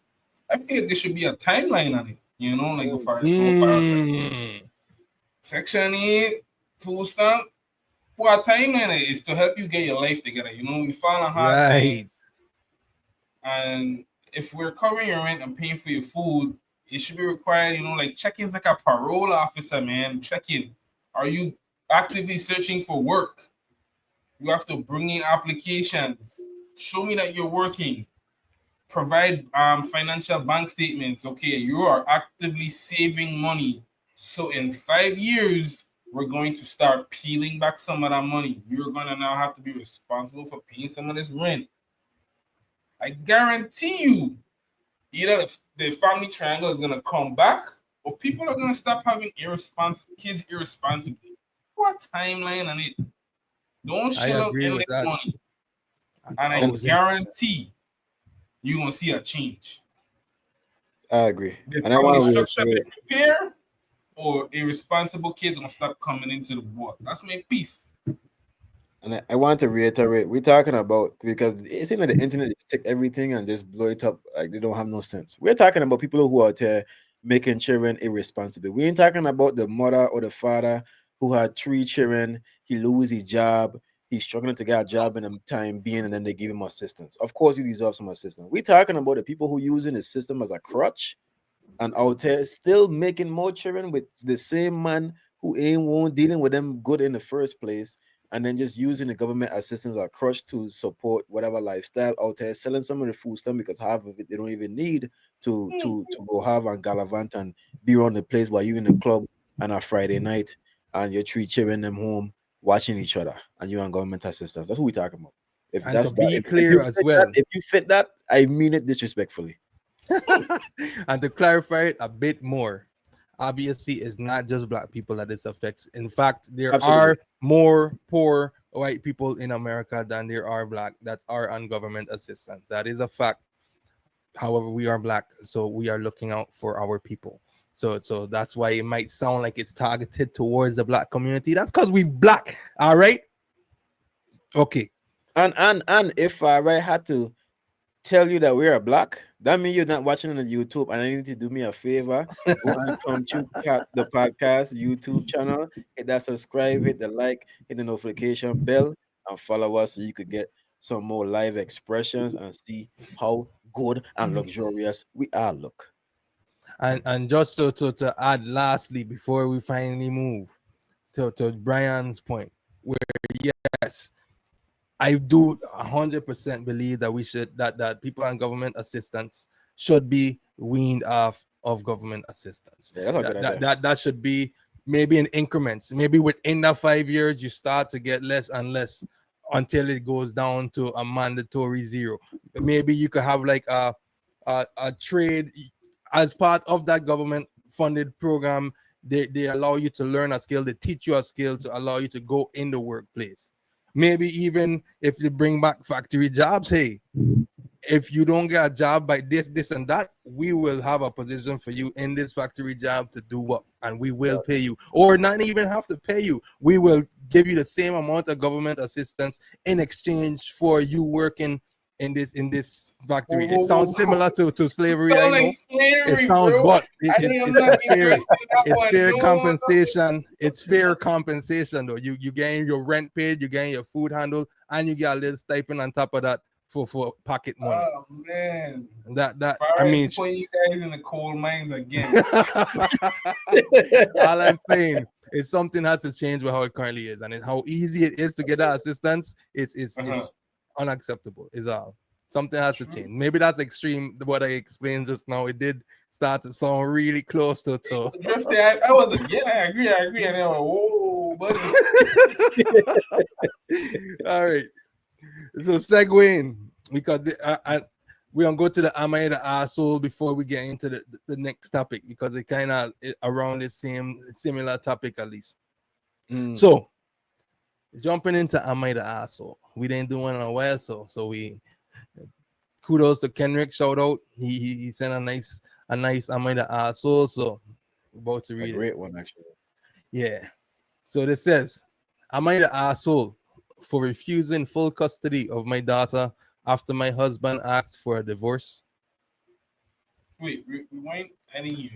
I feel like there should be a timeline on it. Like Section 8, food stamp. For a timeline is to help you get your life together. We fall on hard Right. times, and if we're covering your rent and paying for your food, it should be required. Like check-ins like a parole officer, man. Check in. Are you actively searching for work? You have to bring in applications. Show me that you're working. Provide financial bank statements. Okay, you are actively saving money. So in 5 years, we're going to start peeling back some of that money. You're gonna now have to be responsible for paying some of this rent. I guarantee you, either the family triangle is gonna come back, or people are gonna stop having kids irresponsibly. What timeline on it? Don't I shell out agree with endless that. money, and I 1000%. guarantee you're gonna see a change. I agree. The And I want family to structure reiterate, prepare, or irresponsible kids gonna stop coming into the board. That's my piece. and I want to reiterate, we're talking about, because it seems like the internet just take everything and just blow it up like they don't have no sense. We're talking about people who are out there making children irresponsible. We ain't talking about the mother or the father who had 3 children, he lose his job, he's struggling to get a job in the time being, and then they give him assistance. Of course, he deserves some assistance. We're talking about the people who using the system as a crutch and out there still making more children with the same man who won't dealing with them good in the first place, and then just using the government assistance or crutch to support whatever lifestyle out there, selling some of the food stuff because half of it they don't even need to go have and gallivant and be around the place while you in the club on a Friday night and your 3 children them home watching each other and you on government assistance. That's what we're talking about. If And that's to that, be if clear you as fit well, that, if you fit that, I mean it disrespectfully. and to clarify it a bit more, obviously it's not just black people that this affects. In fact, there Absolutely. are more poor white people in America than there are black that are on government assistance. That is a fact. However, we are black, so we are looking out for our people. So that's why it might sound like it's targeted towards the black community. That's because we black. All right. Okay. And if I had to tell you that we are black, that means you're not watching on YouTube, and I need to do me a favor. Go and come to the podcast YouTube channel, hit that subscribe, hit the like, hit the notification bell, and follow us so you could get some more live expressions and see how good and luxurious we are. Look. And just to add lastly before we finally move to Brian's point, where yes, I do 100% believe that that people on government assistance should be weaned off of government assistance. Yeah, that's a good idea. That should be maybe in increments. Maybe within that 5 years, you start to get less and less until it goes down to a mandatory 0. Maybe you could have like a trade as part of that government funded program. They allow you to learn a skill, they teach you a skill to allow you to go in the workplace. Maybe even if they bring back factory jobs, hey, if you don't get a job by this and that, we will have a position for you in this factory job to do what, and we will pay you, or not even have to pay you. We will give you the same amount of government assistance in exchange for you working in this factory. It sounds similar to slavery. I know slavery, it sounds, bro. but I am not interested in that it's one. fair No, compensation. It's fair compensation though. You getting your rent paid, you getting your food handled, and you get a little stipend on top of that for pocket money. Oh man, That Fire I mean, putting you guys in the coal mines again. all I'm saying is something has to change with how it currently is, and how easy it is to get that assistance. It's unacceptable. Is all. Something has to change. Maybe that's extreme. What I explained just now, it did start to sound really close to. Drifting, I was like, yeah, I agree. And then I went, whoa, buddy. All right. So segue in, because we're gonna go to the am I the asshole before we get into the next topic, because it kind of around the similar topic at least. So jumping into Am I the Asshole? We didn't do one in a while, so we kudos to Kenrick. Shout out. He sent a nice Am I the Asshole? So about to A read it. great one, actually. Yeah. So this says, am I the asshole for refusing full custody of my daughter after my husband asked for a divorce? Wait, rewind.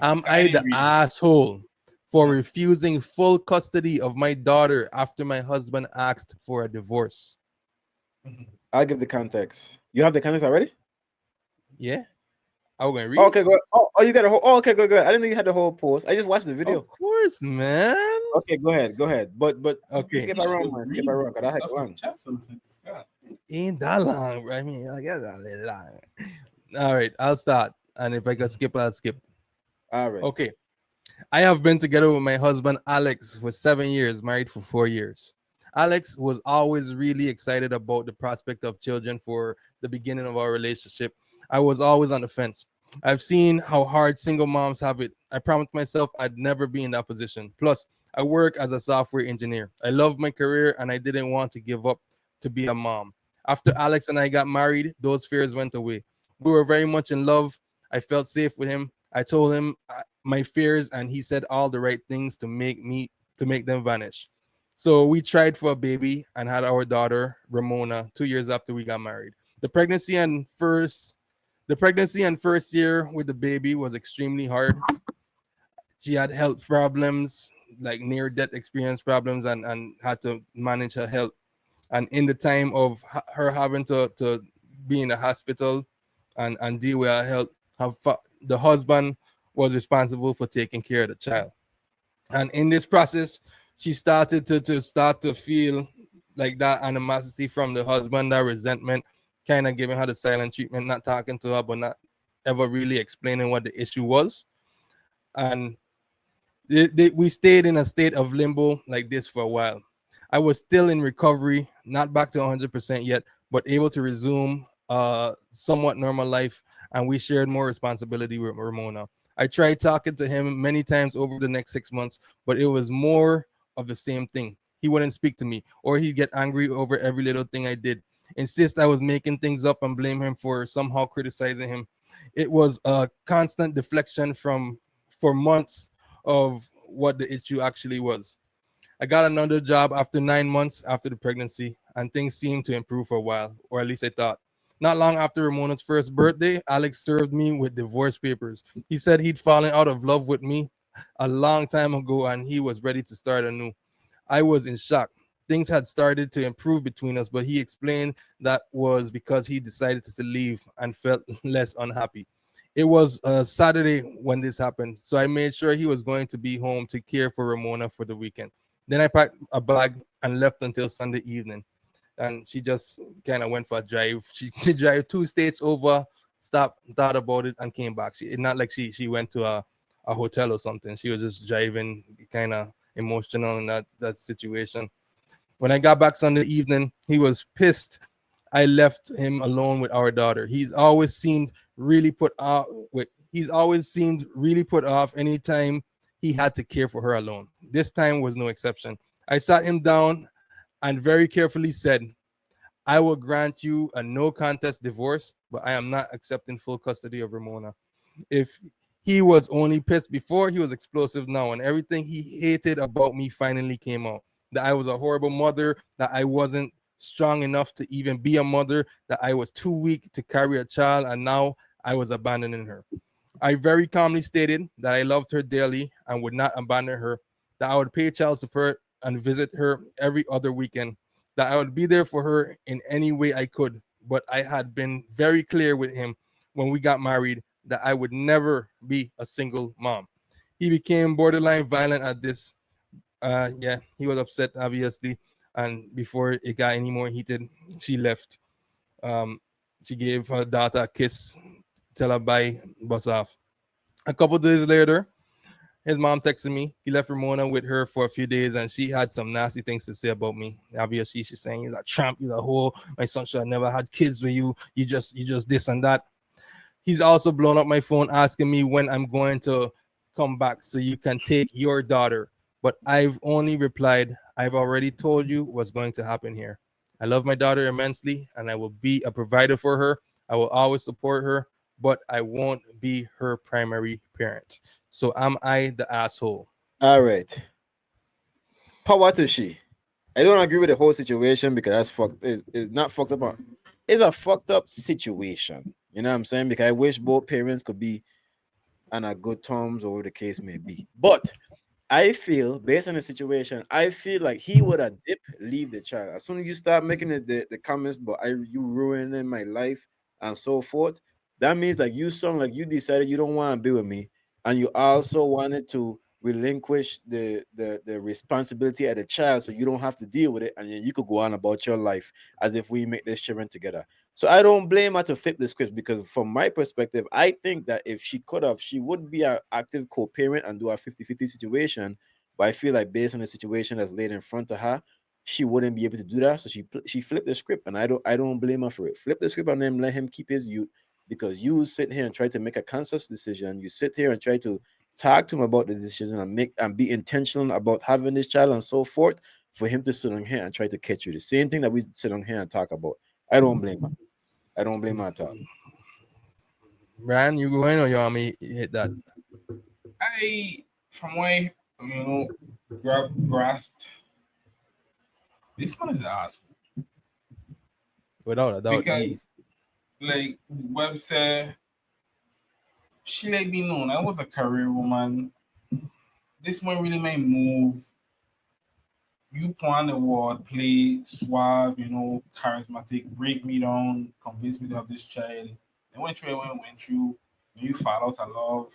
Am I the read it. asshole for refusing full custody of my daughter after my husband asked for a divorce? I'll give the context. You have the context already? Yeah. I'm going to read. Okay, go ahead. Oh, you got a whole. Oh, okay, go ahead. I didn't know you had the whole post. I just watched the video. Of course, man. Okay, go ahead. But Okay. skip around, man. Skip around, cause I had one. Chat sometimes. God. Ain't that long, bro. I mean, I guess a little long. All right, I'll start. And if I can skip, I'll skip. All right. Okay. I have been together with my husband Alex for 7 years, married for 4 years. Alex was always really excited about the prospect of children for the beginning of our relationship. I was always on the fence. I've seen how hard single moms have it. I promised myself I'd never be in that position. Plus, I work as a software engineer. I love my career and I didn't want to give up to be a mom. After Alex and I got married, those fears went away. We were very much in love. I felt safe with him. I told him my fears and he said all the right things to make them vanish. So we tried for a baby and had our daughter Ramona 2 years after we got married. The pregnancy and first year with the baby was extremely hard. She had health problems, like near death experience problems, and had to manage her health. And in the time of her having to be in the hospital and deal with her health, the husband was responsible for taking care of the child. And in this process, she started to feel like that animosity from the husband, that resentment, kind of giving her the silent treatment, not talking to her, but not ever really explaining what the issue was. And we stayed in a state of limbo like this for a while. I was still in recovery, not back to 100% yet, but able to resume somewhat normal life, and we shared more responsibility with Ramona. I tried talking to him many times over the next 6 months, but it was more of the same thing. He wouldn't speak to me, or he'd get angry over every little thing I did, insist I was making things up and blame him for somehow criticizing him. It was a constant deflection for months of what the issue actually was. I got another job after 9 months after the pregnancy, and things seemed to improve for a while, or at least I thought. Not long after Ramona's first birthday, Alex served me with divorce papers. He said he'd fallen out of love with me a long time ago and he was ready to start anew. I was in shock. Things had started to improve between us, but he explained that was because he decided to leave and felt less unhappy. It was a Saturday when this happened, so I made sure he was going to be home to care for Ramona for the weekend. Then I packed a bag and left until Sunday evening. And she just kind of went for a drive. She drove 2 states over, stopped, thought about it, and came back. It's not like she went to a hotel or something. She was just driving, kind of emotional in that situation. When I got back Sunday evening, he was pissed I left him alone with our daughter. He's always seemed really put off anytime he had to care for her alone. This time was no exception. I sat him down and very carefully said, I will grant you a no contest divorce, but I am not accepting full custody of Ramona. If he was only pissed before, he was explosive now, and everything he hated about me finally came out. That I was a horrible mother, that I wasn't strong enough to even be a mother, that I was too weak to carry a child, and now I was abandoning her. I very calmly stated that I loved her dearly and would not abandon her, that I would pay child support and visit her every other weekend, that I would be there for her in any way I could. But I had been very clear with him when we got married that I would never be a single mom. He became borderline violent at this. He was upset, obviously. And before it got any more heated, she left. She gave her daughter a kiss, tell her bye, bus off. A couple days later, his mom texted me. He left Ramona with her for a few days, and she had some nasty things to say about me. Obviously, she's saying you're a tramp, you're a whore. My son should have never had kids with you. You just this and that. He's also blown up my phone asking me when I'm going to come back so you can take your daughter. But I've only replied, I've already told you what's going to happen here. I love my daughter immensely and I will be a provider for her. I will always support her, but I won't be her primary parent. So am I the asshole? All right. Power to she. I don't agree with the whole situation because that's fucked. It's not fucked up. It's a fucked up situation. You know what I'm saying? Because I wish both parents could be on a good terms or the case may be. But I feel, based on the situation, I feel like he would have leave the child. As soon as you start making the comments, but you ruining my life and so forth, that means like you sound like you decided you don't want to be with me, and you also wanted to relinquish the responsibility of the child so you don't have to deal with it, and then you could go on about your life as if we make this children together. So I don't blame her to flip the script because from my perspective, I think that if she could have, she would be an active co-parent and do a 50-50 situation. But I feel like based on the situation that's laid in front of her, she wouldn't be able to do that. So she flipped the script, and I don't blame her for it. Flip the script and then let him keep his youth, because you sit here and try to make a conscious decision. You sit here and try to talk to him about the decision and make and be intentional about having this child and so forth, for him to sit on here and try to catch you. The same thing that we sit on here and talk about. I don't blame her. I don't blame her at all. Ryan, you going or you want me to hit that? From what I, grasped, this man is an asshole. Without a doubt. Because, like Webb said, she let me know I was a career woman. This one really made move. You plan the word, play suave, charismatic, break me down, convince me to have this child. And went through, when you fall out of love,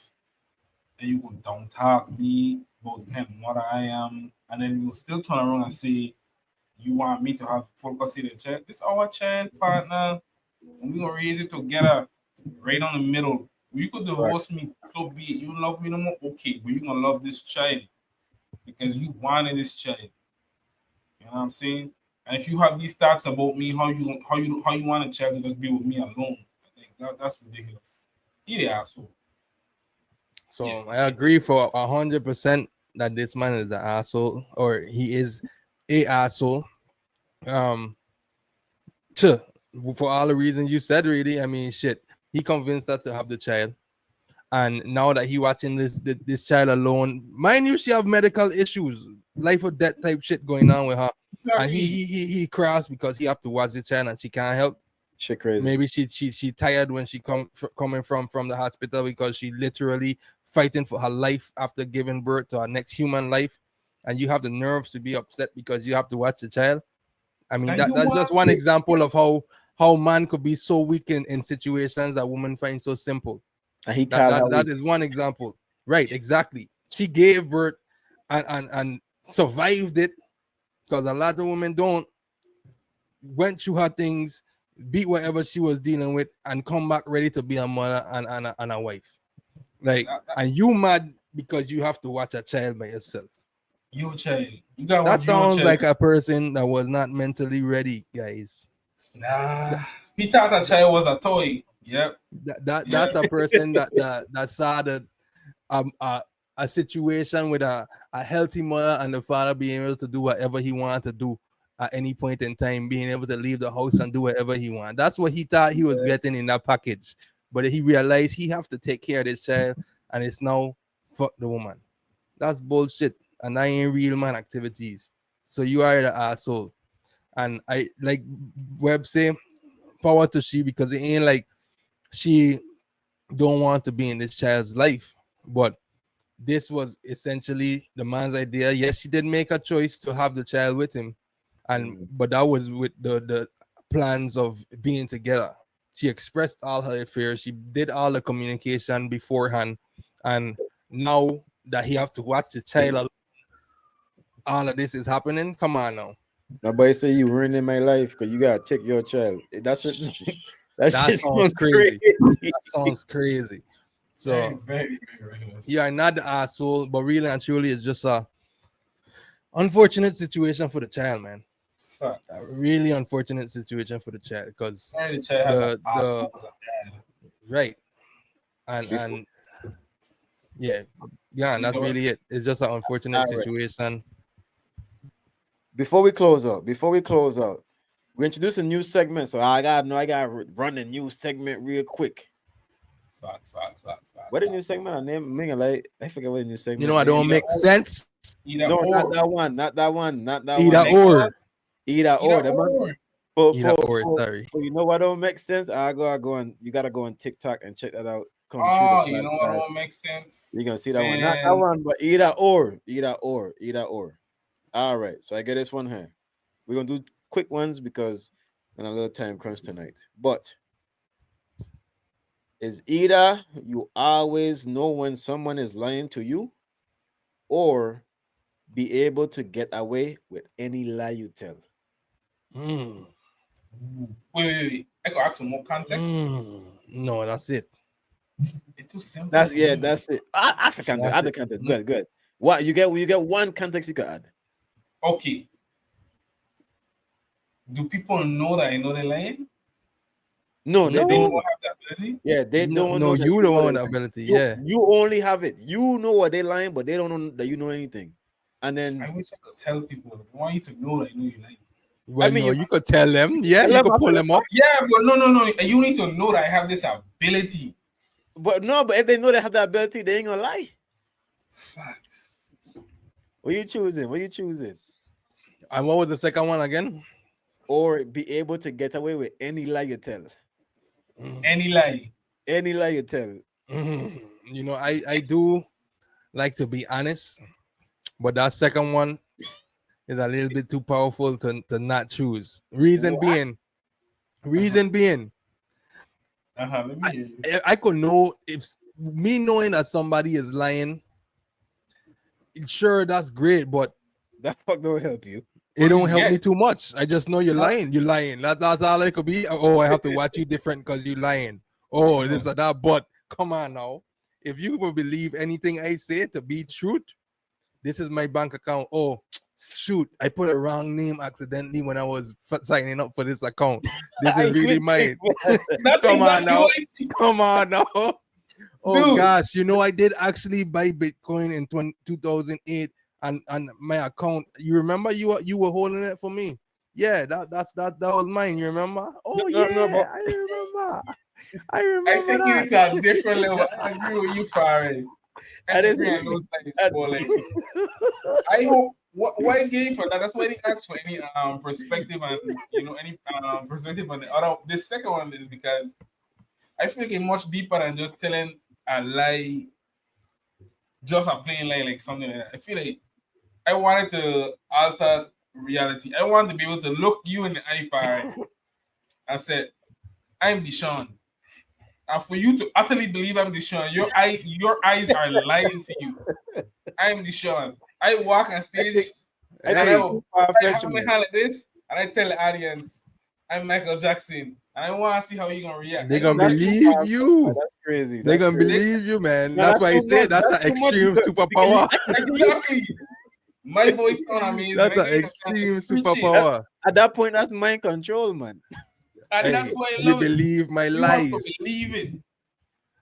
and you go down talk me about the kind of mother I am, and then you still turn around and say you want me to have full custody of the child. This our child partner, and we gonna raise it together, right on the middle. You could divorce me, so be it. You love me no more, okay, but you gonna love this child because you wanted this child. You know what I'm saying? And if you have these thoughts about me, how you want a child to just be with me alone, I think that's ridiculous. He the asshole. So I agree for 100% that this man is an asshole, or he is a asshole. For all the reasons you said, really. I mean, shit. He convinced her to have the child, and now that he watching this child alone, mind you, she have medical issues, life or death type shit going on with her, and he crossed because he have to watch the child and she can't help. Shit crazy. Maybe she tired when she coming from the hospital because she literally fighting for her life after giving birth to her next human life, and you have the nerves to be upset because you have to watch the child. I mean, that's just one example of how man could be so weak in situations that women find so simple. And that is one example, right? Exactly. She gave birth and survived it, because a lot of women don't. Went through her things, beat whatever she was dealing with, and come back ready to be a mother and a wife. Like, and you mad because you have to watch a child by yourself. Your child. You got that sounds like a person that was not mentally ready, guys. Nah, he thought that child was a toy. Yep. That's a person that saw that a situation with a healthy mother and the father being able to do whatever he wanted to do at any point in time, being able to leave the house and do whatever he wanted. That's what he thought he was getting in that package. But he realized he have to take care of this child, and it's now fuck the woman. That's bullshit, and that ain't real man activities. So you are the asshole. And I like Webb say, power to she, because it ain't like she don't want to be in this child's life, but this was essentially the man's idea. Yes, she did make a choice to have the child with him, but that was with the plans of being together. She expressed all her fears. She did all the communication beforehand, and now that he have to watch the child, all of this is happening. Come on now. Nobody say you ruining my life because you gotta check your child. That sounds crazy. That sounds crazy. So very, very you are not the asshole, but really and truly, it's just a unfortunate situation for the child, man. A really unfortunate situation for the child, because right, and Yeah, and that's So, really it. It's just an unfortunate All right. situation. Before we close out, we introduce a new segment. So I gotta run a new segment real quick. facts. What a new segment? I name like I forget what a new segment. You know, I name. don't make sense. Either No, or. not that one. Not that one. Either one. Next one. or. Either or. Either or. Either or. Sorry. For you know what don't make sense? I go on. You gotta go on TikTok and check that out. Come shoot Oh, the you know what podcast. don't make sense? You're gonna see that one. Not that Man. one, but either or. All right. So I get this one here. We're gonna do quick ones because in a little time crunch tonight. But is either you always know when someone is lying to you, or be able to get away with any lie you tell. Mm. Wait. I gotta ask for more context. No, that's it. It's too simple. That's for me. that's it. Ask the context. That's Add the it. context. Good. What you get one context you could add. Okay. Do people know that I know they're lying? No, They no. They don't have that ability? Yeah, they No, don't no, know that you know don't they're want the lying. ability. You, Yeah. you only have it. You know what they're lying, but they don't know that you know anything. And I then wish I could tell people. I want you to know that I know you're lying. Well, mean, no, you- you could tell them. Yeah, Tell you them could pull after them up. Yeah, but no. You need to know that I have this ability. but if they know they have the ability, they ain't gonna lie. Facts. What you choosing? And what was the second one again? Or be able to get away with any lie you tell. Any lie. Any lie you tell. You know, I do like to be honest, but that second one is a little bit too powerful to not choose. Reason being, Let me hear you. I could know if me knowing that somebody is lying. Sure, that's great, but That fuck don't help you. it don't help Yeah. me too much. I just know you're lying. You're lying. That's all it could be. Oh, I have to watch you different because you're lying. Oh, this or that. But come on now. If you will believe anything I say to be truth, this is my bank account. Oh, shoot. I put a wrong name accidentally when I was signing up for this account. This is really mine. That's Come on exactly now. what it is. Come on now. Oh, Dude. gosh. You know, I did actually buy Bitcoin in 2008. And my account, you remember you were holding it for me. Yeah, that was mine. You remember? Oh No, yeah, but- I remember. I I remember take that. it to a different level. I agree with you, Farid. I That is- agree on those things, but like, I hope why I gave for that. That's why I didn't ask for any perspective and any perspective on the other. The second one is because I feel like it's much deeper than just telling a lie, just a plain lie, like something like that. I feel like I wanted to alter reality. I wanted to be able to look you in the eye, Farid, and said, "I'm Deshaun." And for you to utterly believe I'm Deshaun, your eyes are lying to you. I'm Deshaun. I walk on stage and I have my hand like this, and I tell the audience, I'm Michael Jackson, and I want to see how you're gonna react. They gonna believe you. That's crazy. They gonna crazy. believe you, man. No, That's why I that's too say much. that's That's an too much extreme because- superpower. Exactly. My voice sound amazing. That's My an voice sound extreme screechy. superpower. At that point, that's mind control, man. And Hey, that's why I you love it. believe my You have lies. to believe it.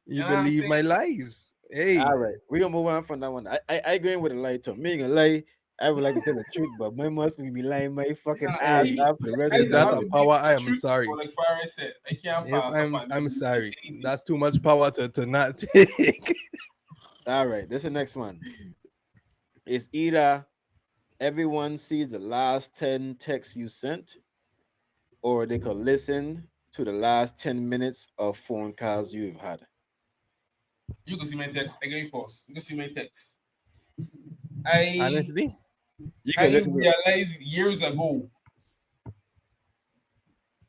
You know what I'm believe my saying? lies. Hey, All right, we're gonna move on from that one. I go in with a lie too. Me ain't gonna lie. I would like to tell the truth, but my must be lying my fucking Nah, ass hey, off the rest I of if the that's have a to be power, I am truthful, sorry. Like Farah said, I can't If pass up I'm on sorry. anything. That's too much power to not take. All right, this is the next one. It's either everyone sees the last 10 texts you sent, or they could listen to the last 10 minutes of phone calls you've had. You can see my text. I gave first. You can see my text. I Honestly, You can listen to realized years ago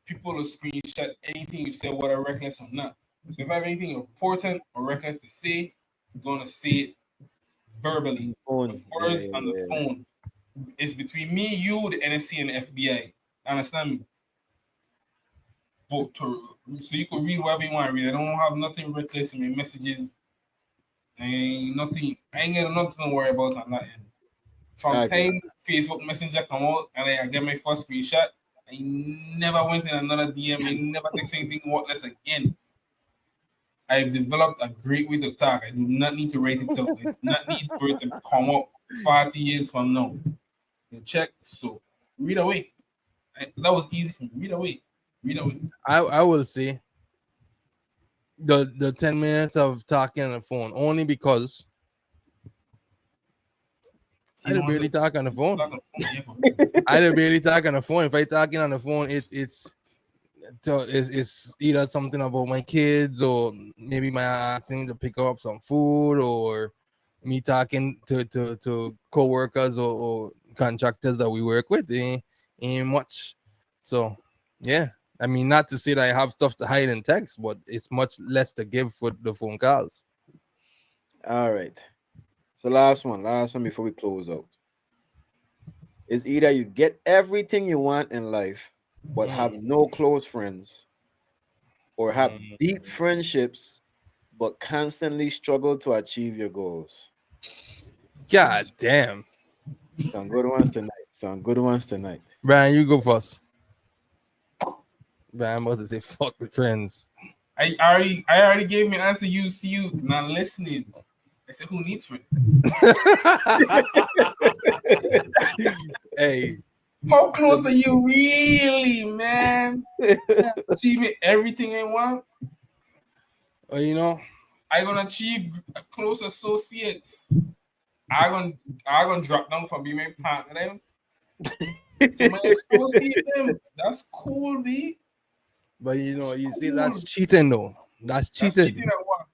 people will screenshot anything you say, whether reckless or not. So if I have anything important or reckless to say, I'm gonna say it verbally phone. with words Yeah, on the yeah. phone. It's between me, you, the NSC, and the FBI. Understand me? But so you can read whatever you want to read. I don't have nothing reckless in my messages. Ain't nothing. I ain't got nothing to worry about on that end. From Okay. time Facebook Messenger come out and I get my first screenshot, I never went in another DM. I never text anything worthless again. I've developed a great way to talk. I do not need to write it out. I do not need for it to come up 40 years from now. You check. So read away. That was easy for me. Read away. Read away. I will say the 10 minutes of talking on the phone only because I didn't barely talk on the phone. I didn't barely talk on the phone. If I talking on the phone, it's either something about my kids or maybe my asking to pick up some food or me talking to co-workers or contractors that we work with. Ain't much. So yeah. I mean, not to say that I have stuff to hide in text, but it's much less to give for the phone calls. All right. So last one before we close out. It's either you get everything you want in life, but have no close friends, or have deep friendships, but constantly struggle to achieve your goals. God damn. Some good ones tonight. Brian, you go first. Brian, I'm about to say fuck with friends. I already gave my answer. You see you not listening. I said, who needs friends? Hey, how close are you really, man? Achieving everything I want. well, you know, I'm gonna achieve close associates. I'm gonna drop down from being my partner. Them, my associate them. That's cool, B. but you know, you see, that's cheating though. That's cheating. That's cheating at what?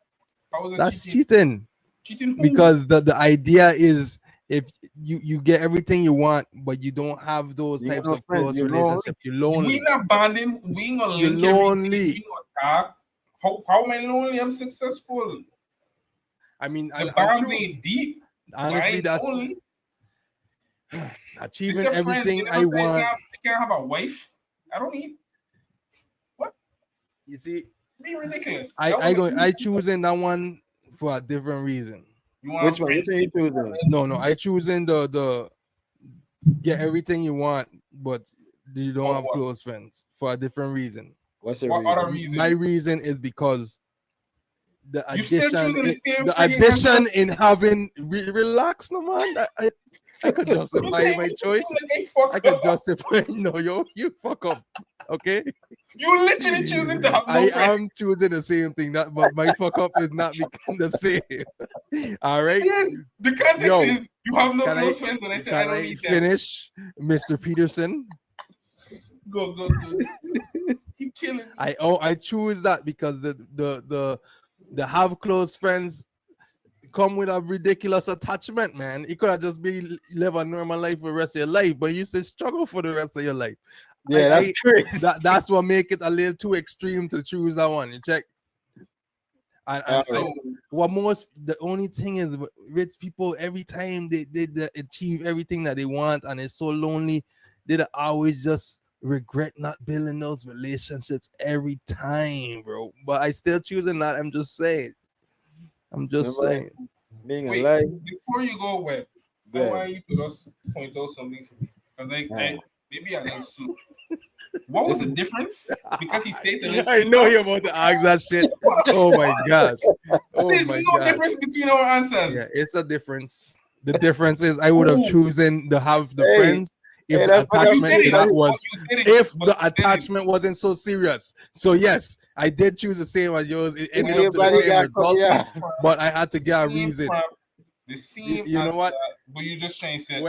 How was it That's cheating? cheating. Cheating who? Because the idea is if you get everything you want, but you don't have those You types know, of friends, close you're relationships, you're lonely. We not bonding. We ain't gonna You're link every day. lonely. We gonna talk. How am I lonely? I'm successful. I mean, The bonds ain't deep. honestly, that's lonely. achieving Except everything friends, you never I want. I can't have a wife. I don't need. What? You see, Be ridiculous. I choosing that one for a different reason. You want Which one? Which one you choosing? No, I choosing the get everything you want, but you don't have what? close friends for a different reason. What's your What reason? other reason? My reason is because the You still addition, choosing the same the friggin' addition answer? in having relax, no man. I could justify my choice. I could justify. No, you fuck up. Okay, You literally choosing to have no I friends. am choosing the same thing. That, but my fuck up is not becoming the same. All right. Yes, the context Yo, is you have no can close friends, and I said I Can don't I need that. finish, Mr. Peterson? Go. You killing me. I choose that because the have close friends come with a ridiculous attachment, man. It could have just been live a normal life for the rest of your life, but you still struggle for the rest of your life. Yeah, that's crazy. That's what make it a little too extreme to choose that one. You check. And so the only thing is rich people every time they achieve everything that they want and it's so lonely, they always just regret not building those relationships every time, bro. But I still choosing that. I'm just saying. Saying. Being Wait, alive. before you go, Web, I want you to just point out something for me. Because maybe I didn't slow. What was the difference? Because he said the I know you're about to ask that shit. Oh my gosh. There's no difference between our answers. Yeah, it's a difference. The difference is I would have chosen to have the friends if the attachment wasn't so serious. So yes, I did choose the same as yours. It ended up to the same results, but I had to get a reason. The same you know what? But you just trying to say,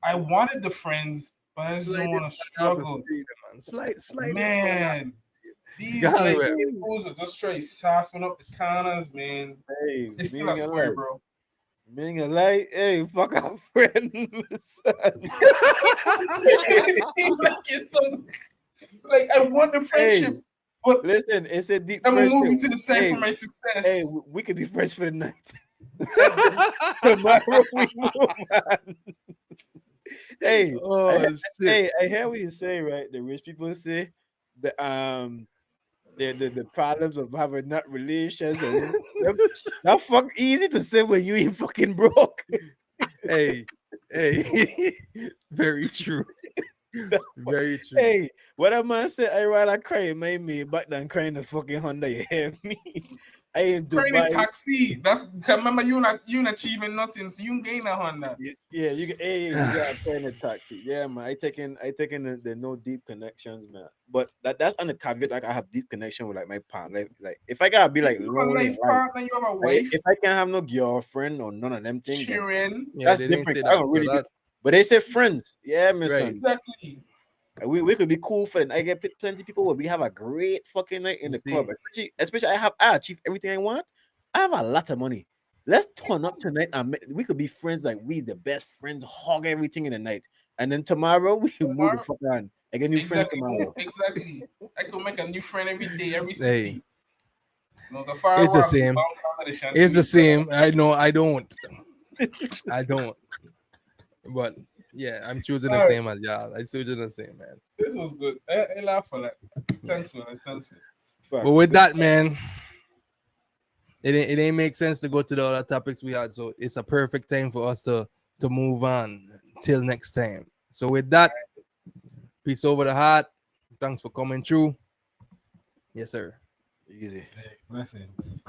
I wanted the friends, but I just don't want to struggle. Man, these people are just trying to soften up the corners, man. Hey, it's still a square, bro. Being a light, hey, fuck our friend. Like I want the friendship, but listen, it's a deep. I'm moving to the side for my success. Hey, we could be friends for the night. Tomorrow we move on. Hey, I hear what you say, right? The rich people say the problems of having not relations. That's fuck easy to say when you ain't fucking broke. Hey, very true. Very true. Hey, what a man said, I rather cry in my me back than crying the fucking Honda. You hear me? I in Turn Dubai. taxi. That's remember you not achieving nothing, so you gain 100. Yeah, you get you got to turn a taxi. Yeah, man. I taking the no deep connections, man. But that's on the caveat. Like I have deep connection with like my partner. Like if I gotta be like You have a lonely, life in life, partner, you have a like, wife, if I can't have no girlfriend or none of them things, then cheering. Yeah, that's they didn't different. say I that. don't So really that but they say friends. Yeah, my Right. son. Exactly. We could be cool for it. I get plenty of people where we have a great fucking night in You the club. see? Especially I achieve everything I want. I have a lot of money. Let's turn up tonight and we could be friends like we the best friends, hog everything in the night. And then tomorrow we move the fuck on. I get new friends Exactly. tomorrow. Exactly. I could make a new friend every day, every Hey. city. No, the far It's the walk is same. bound down to the It's the Chantilly, same. I know. I don't. I don't. But yeah, I'm choosing the Alright. same as y'all. I'm choosing the same, man. This was good. I laugh for that. Thanks, man. Thanks. But with that, man, it ain't make sense to go to the other topics we had. So it's a perfect time for us to move on till next time. So with that, peace over the heart. Thanks for coming through. Yes, sir. Easy. Hey, blessings.